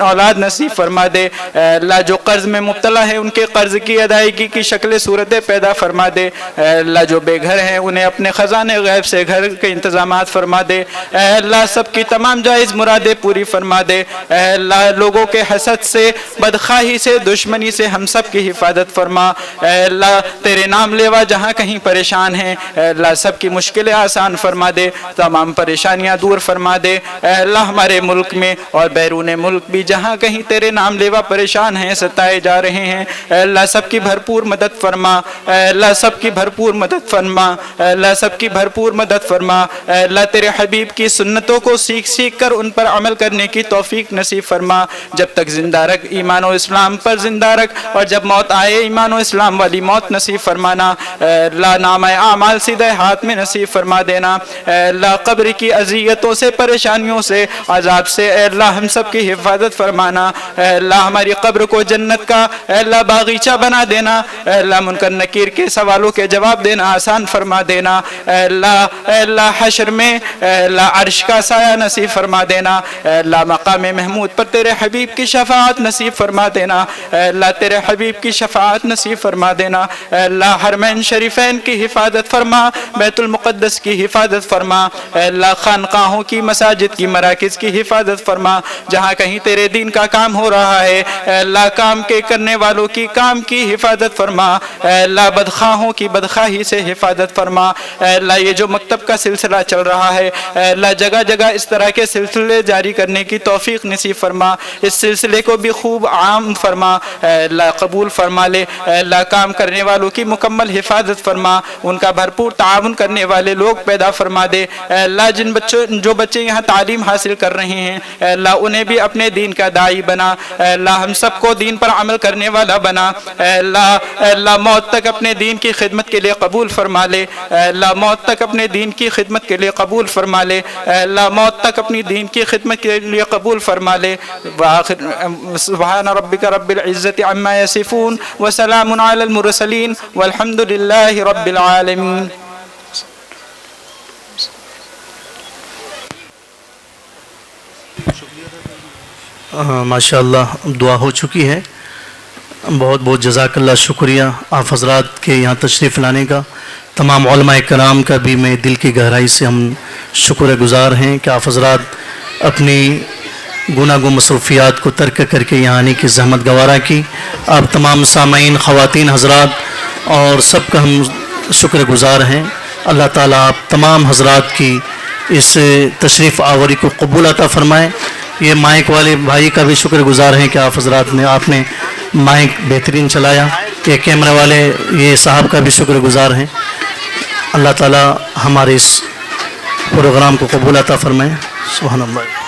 اولاد نصیب فرما دے، اے اللہ جو قرض میں مبتلا ہے ان کے قرض کی ادائیگی کی شکل صورتیں پیدا فرما دے، اے اللہ جو بے گھر ہیں انہیں اپنے خزانے غیب سے گھر کے انتظامات فرما دے، اے اللہ سب کی تمام جائز مرادیں پوری فرما دے، اے اللہ لوگوں کے حسد سے، بدخواہی سے، دشمنی سے ہم سب کی حفاظت فرما، اے اللہ تیرے نام لیوا جہاں کہیں پریشان ہیں اے اللہ سب کی مشکلیں آسان فرما دے، تمام پریشانیاں دور فرما دے، اے اللہ ہمارے ملک میں اور بیرون ملک بھی جہاں کہیں تیرے نام لیوا پریشان ہیں، ستائے جا رہے ہیں، اے اللہ سب کی بھرپور مدد فرما، اے اللہ سب کی بھرپور مدد فرما، اے اللہ سب کی بھرپور مدد فرما، اے اللہ تیرے حبیب کی سنتوں کو سیکھ کر ان پر عمل کرنے کی توفیق نصیب فرما، جب تک زندہ رکھ ایمان و اسلام پر زندہ رکھ، اور جب موت آئے ایمان و اسلام والی موت نصیب فرمانا، اے اللہ نام اعمال سیدھے ہاتھ میں نصیب فرما دینا، اے اللہ قبر کی اذیتوں سے، پریشانیوں سے، عذاب سے اے اللہ ہم سب کی حفاظت فرمانا، اے اللہ ہماری قبر کو جنت کا اے اللہ باغیچہ بنا دینا، اے اللہ منکر نکیر کے سوالوں کے جواب دینا آسان فرما دینا، اے اللہ حشر میں اے اللہ عرش کا سایہ نصیب فرما دینا، اے اللہ مقام محمود پر تیرے حبیب کی شفاعت نصیب فرما دینا، اے اللہ تیرے حبیب کی شفاعت نصیب فرما دینا، اے اللہ حرمین شریفین کی حفاظت فرما، بیت المقدس کی حفاظت فرما، اے اللہ خانقاہوں کی، مساجد کی، مراکز کی حفاظت فرما، جہاں کہیں تیرے دین کا کام ہو رہا ہے اے اللہ کام کے کرنے والوں کی کام کی حفاظت حفاظت فرما، اے اللہ بدخواہوں کی بدخواہی سے حفاظت فرما، اے اللہ یہ جو مکتب کا سلسلہ چل رہا ہے اے اللہ جگہ جگہ اس طرح کے سلسلے جاری کرنے کی توفیق نصیب فرما، اس سلسلے کو بھی خوب عام فرما، اے اللہ قبول فرما لے، اے اللہ کام کرنے والوں کی مکمل حفاظت فرما، ان کا بھرپور تعاون کرنے والے لوگ پیدا فرما دے، اے اللہ جو بچے یہاں تعلیم حاصل کر رہے ہیں اے اللہ انہیں بھی اپنے دین کا داعی بنا، اے اللہ ہم سب کو دین پر عمل کرنے والا بنا، اے اللہ موت تک اپنے دین کی خدمت کے لیے قبول فرما لے، اے اللہ موت تک اپنے دین کی خدمت کے لیے قبول فرما لے، اے اللہ موت تک اپنی دین کی خدمت کے لیے قبول فرما لے۔ سبحان ربک رب العزت عما یصفون وسلام علی المرسلین والحمد للہ رب العالمین۔ ماشاء اللہ دعا ہو چکی ہے، بہت بہت جزاک اللہ، شکریہ آپ حضرات کے یہاں تشریف لانے کا، تمام علماء کرام کا بھی میں دل کی گہرائی سے ہم شکر گزار ہیں کہ آپ حضرات اپنی گناہ مصروفیات کو ترک کر کے یہاں آنے کی زحمت گوارا کی۔ آپ تمام سامعین، خواتین حضرات اور سب کا ہم شکر گزار ہیں۔ اللہ تعالیٰ آپ تمام حضرات کی اس تشریف آوری کو قبول عطا فرمائے۔ یہ مائک والے بھائی کا بھی شکر گزار ہیں کہ آپ نے مائک بہترین چلایا۔ یہ کیمرہ والے یہ صاحب کا بھی شکر گزار ہیں۔ اللہ تعالیٰ ہمارے اس پروگرام کو قبول عطا فرمائے۔ سبحان اللہ۔